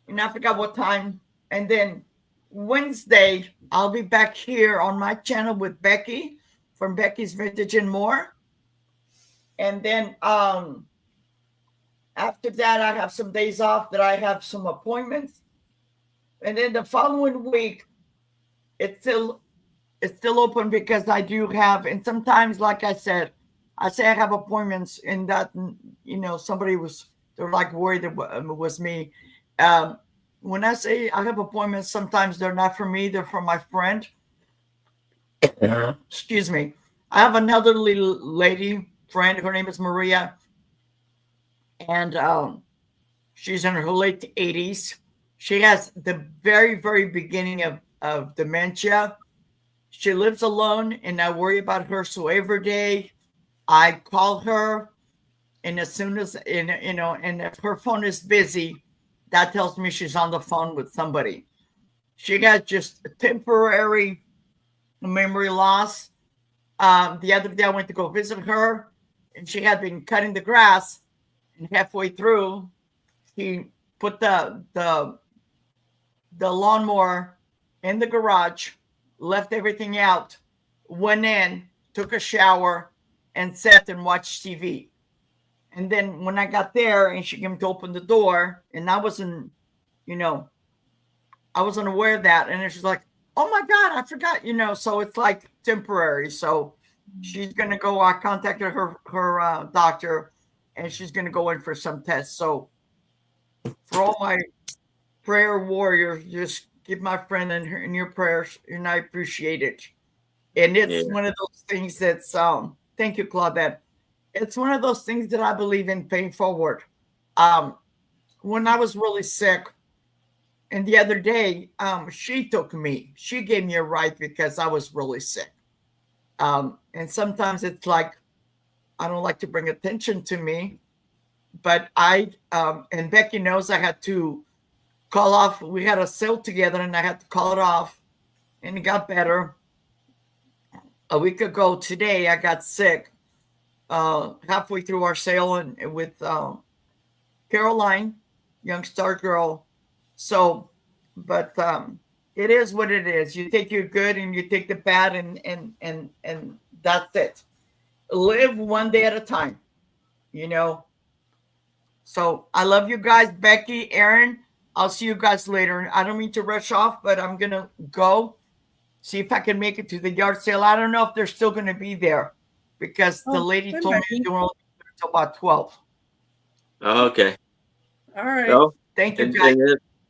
And I forgot what time. And then Wednesday, I'll be back here on my channel with Becky from Becky's Vintage and More. And then after that, I have some days off that I have some appointments. And then the following week, it's still open because I do have, and sometimes, like I say I have appointments, and that, they're like worried it was me. When I say I have appointments, sometimes they're not for me, they're for my friend. Excuse me. I have an elderly lady friend. Her name is Maria, and she's in her late 80s. She has the very, very beginning of dementia. She lives alone, and I worry about her. So every day I call her, and as soon as, and if her phone is busy, that tells me she's on the phone with somebody. She got just a temporary memory loss. The other day I went to go visit her, and she had been cutting the grass, and halfway through, he put the lawnmower in the garage, left everything out, went in, took a shower, and sat and watched TV. And then when I got there and she came to open the door, and you know, I wasn't aware of that. And she's like, oh my God, I forgot. So it's like temporary. So she's going to go, I contacted her doctor, and she's going to go in for some tests. So for all my prayer warriors, just keep my friend in your prayers, and I appreciate it. And it's one of those things that's thank you, Claudette. It's one of those things that I believe in paying forward. When I was really sick, and the other day, she gave me a ride because I was really sick. And sometimes it's like I don't like to bring attention to me, but and Becky knows I had to call off. We had a sale together, and I had to call it off, and it got better. A week ago today, I got sick halfway through our sale, and with Caroline, young star girl. So, but it is what it is. You take your good and you take the bad, and that's it. Live one day at a time, you know. So I love you guys, Becky, Aaron. I'll see you guys later. I don't mean to rush off, but I'm gonna go see if I can make it to the yard sale. I don't know if they're still gonna be there because the lady told me they were only there until about 12. Okay. All right. So, thank you, guys.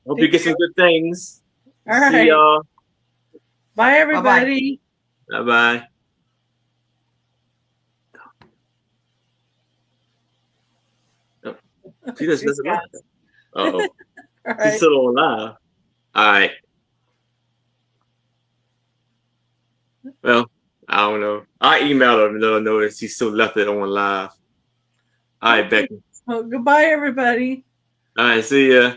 Hope you get some good things. All right. See y'all. Bye, everybody. Bye-bye. Oh, she just doesn't like that. Uh-oh. She's still on live. All right. Well, I don't know. I emailed her and let her know that she still left it on live. All right, Becky. Well, goodbye, everybody. All right, see ya.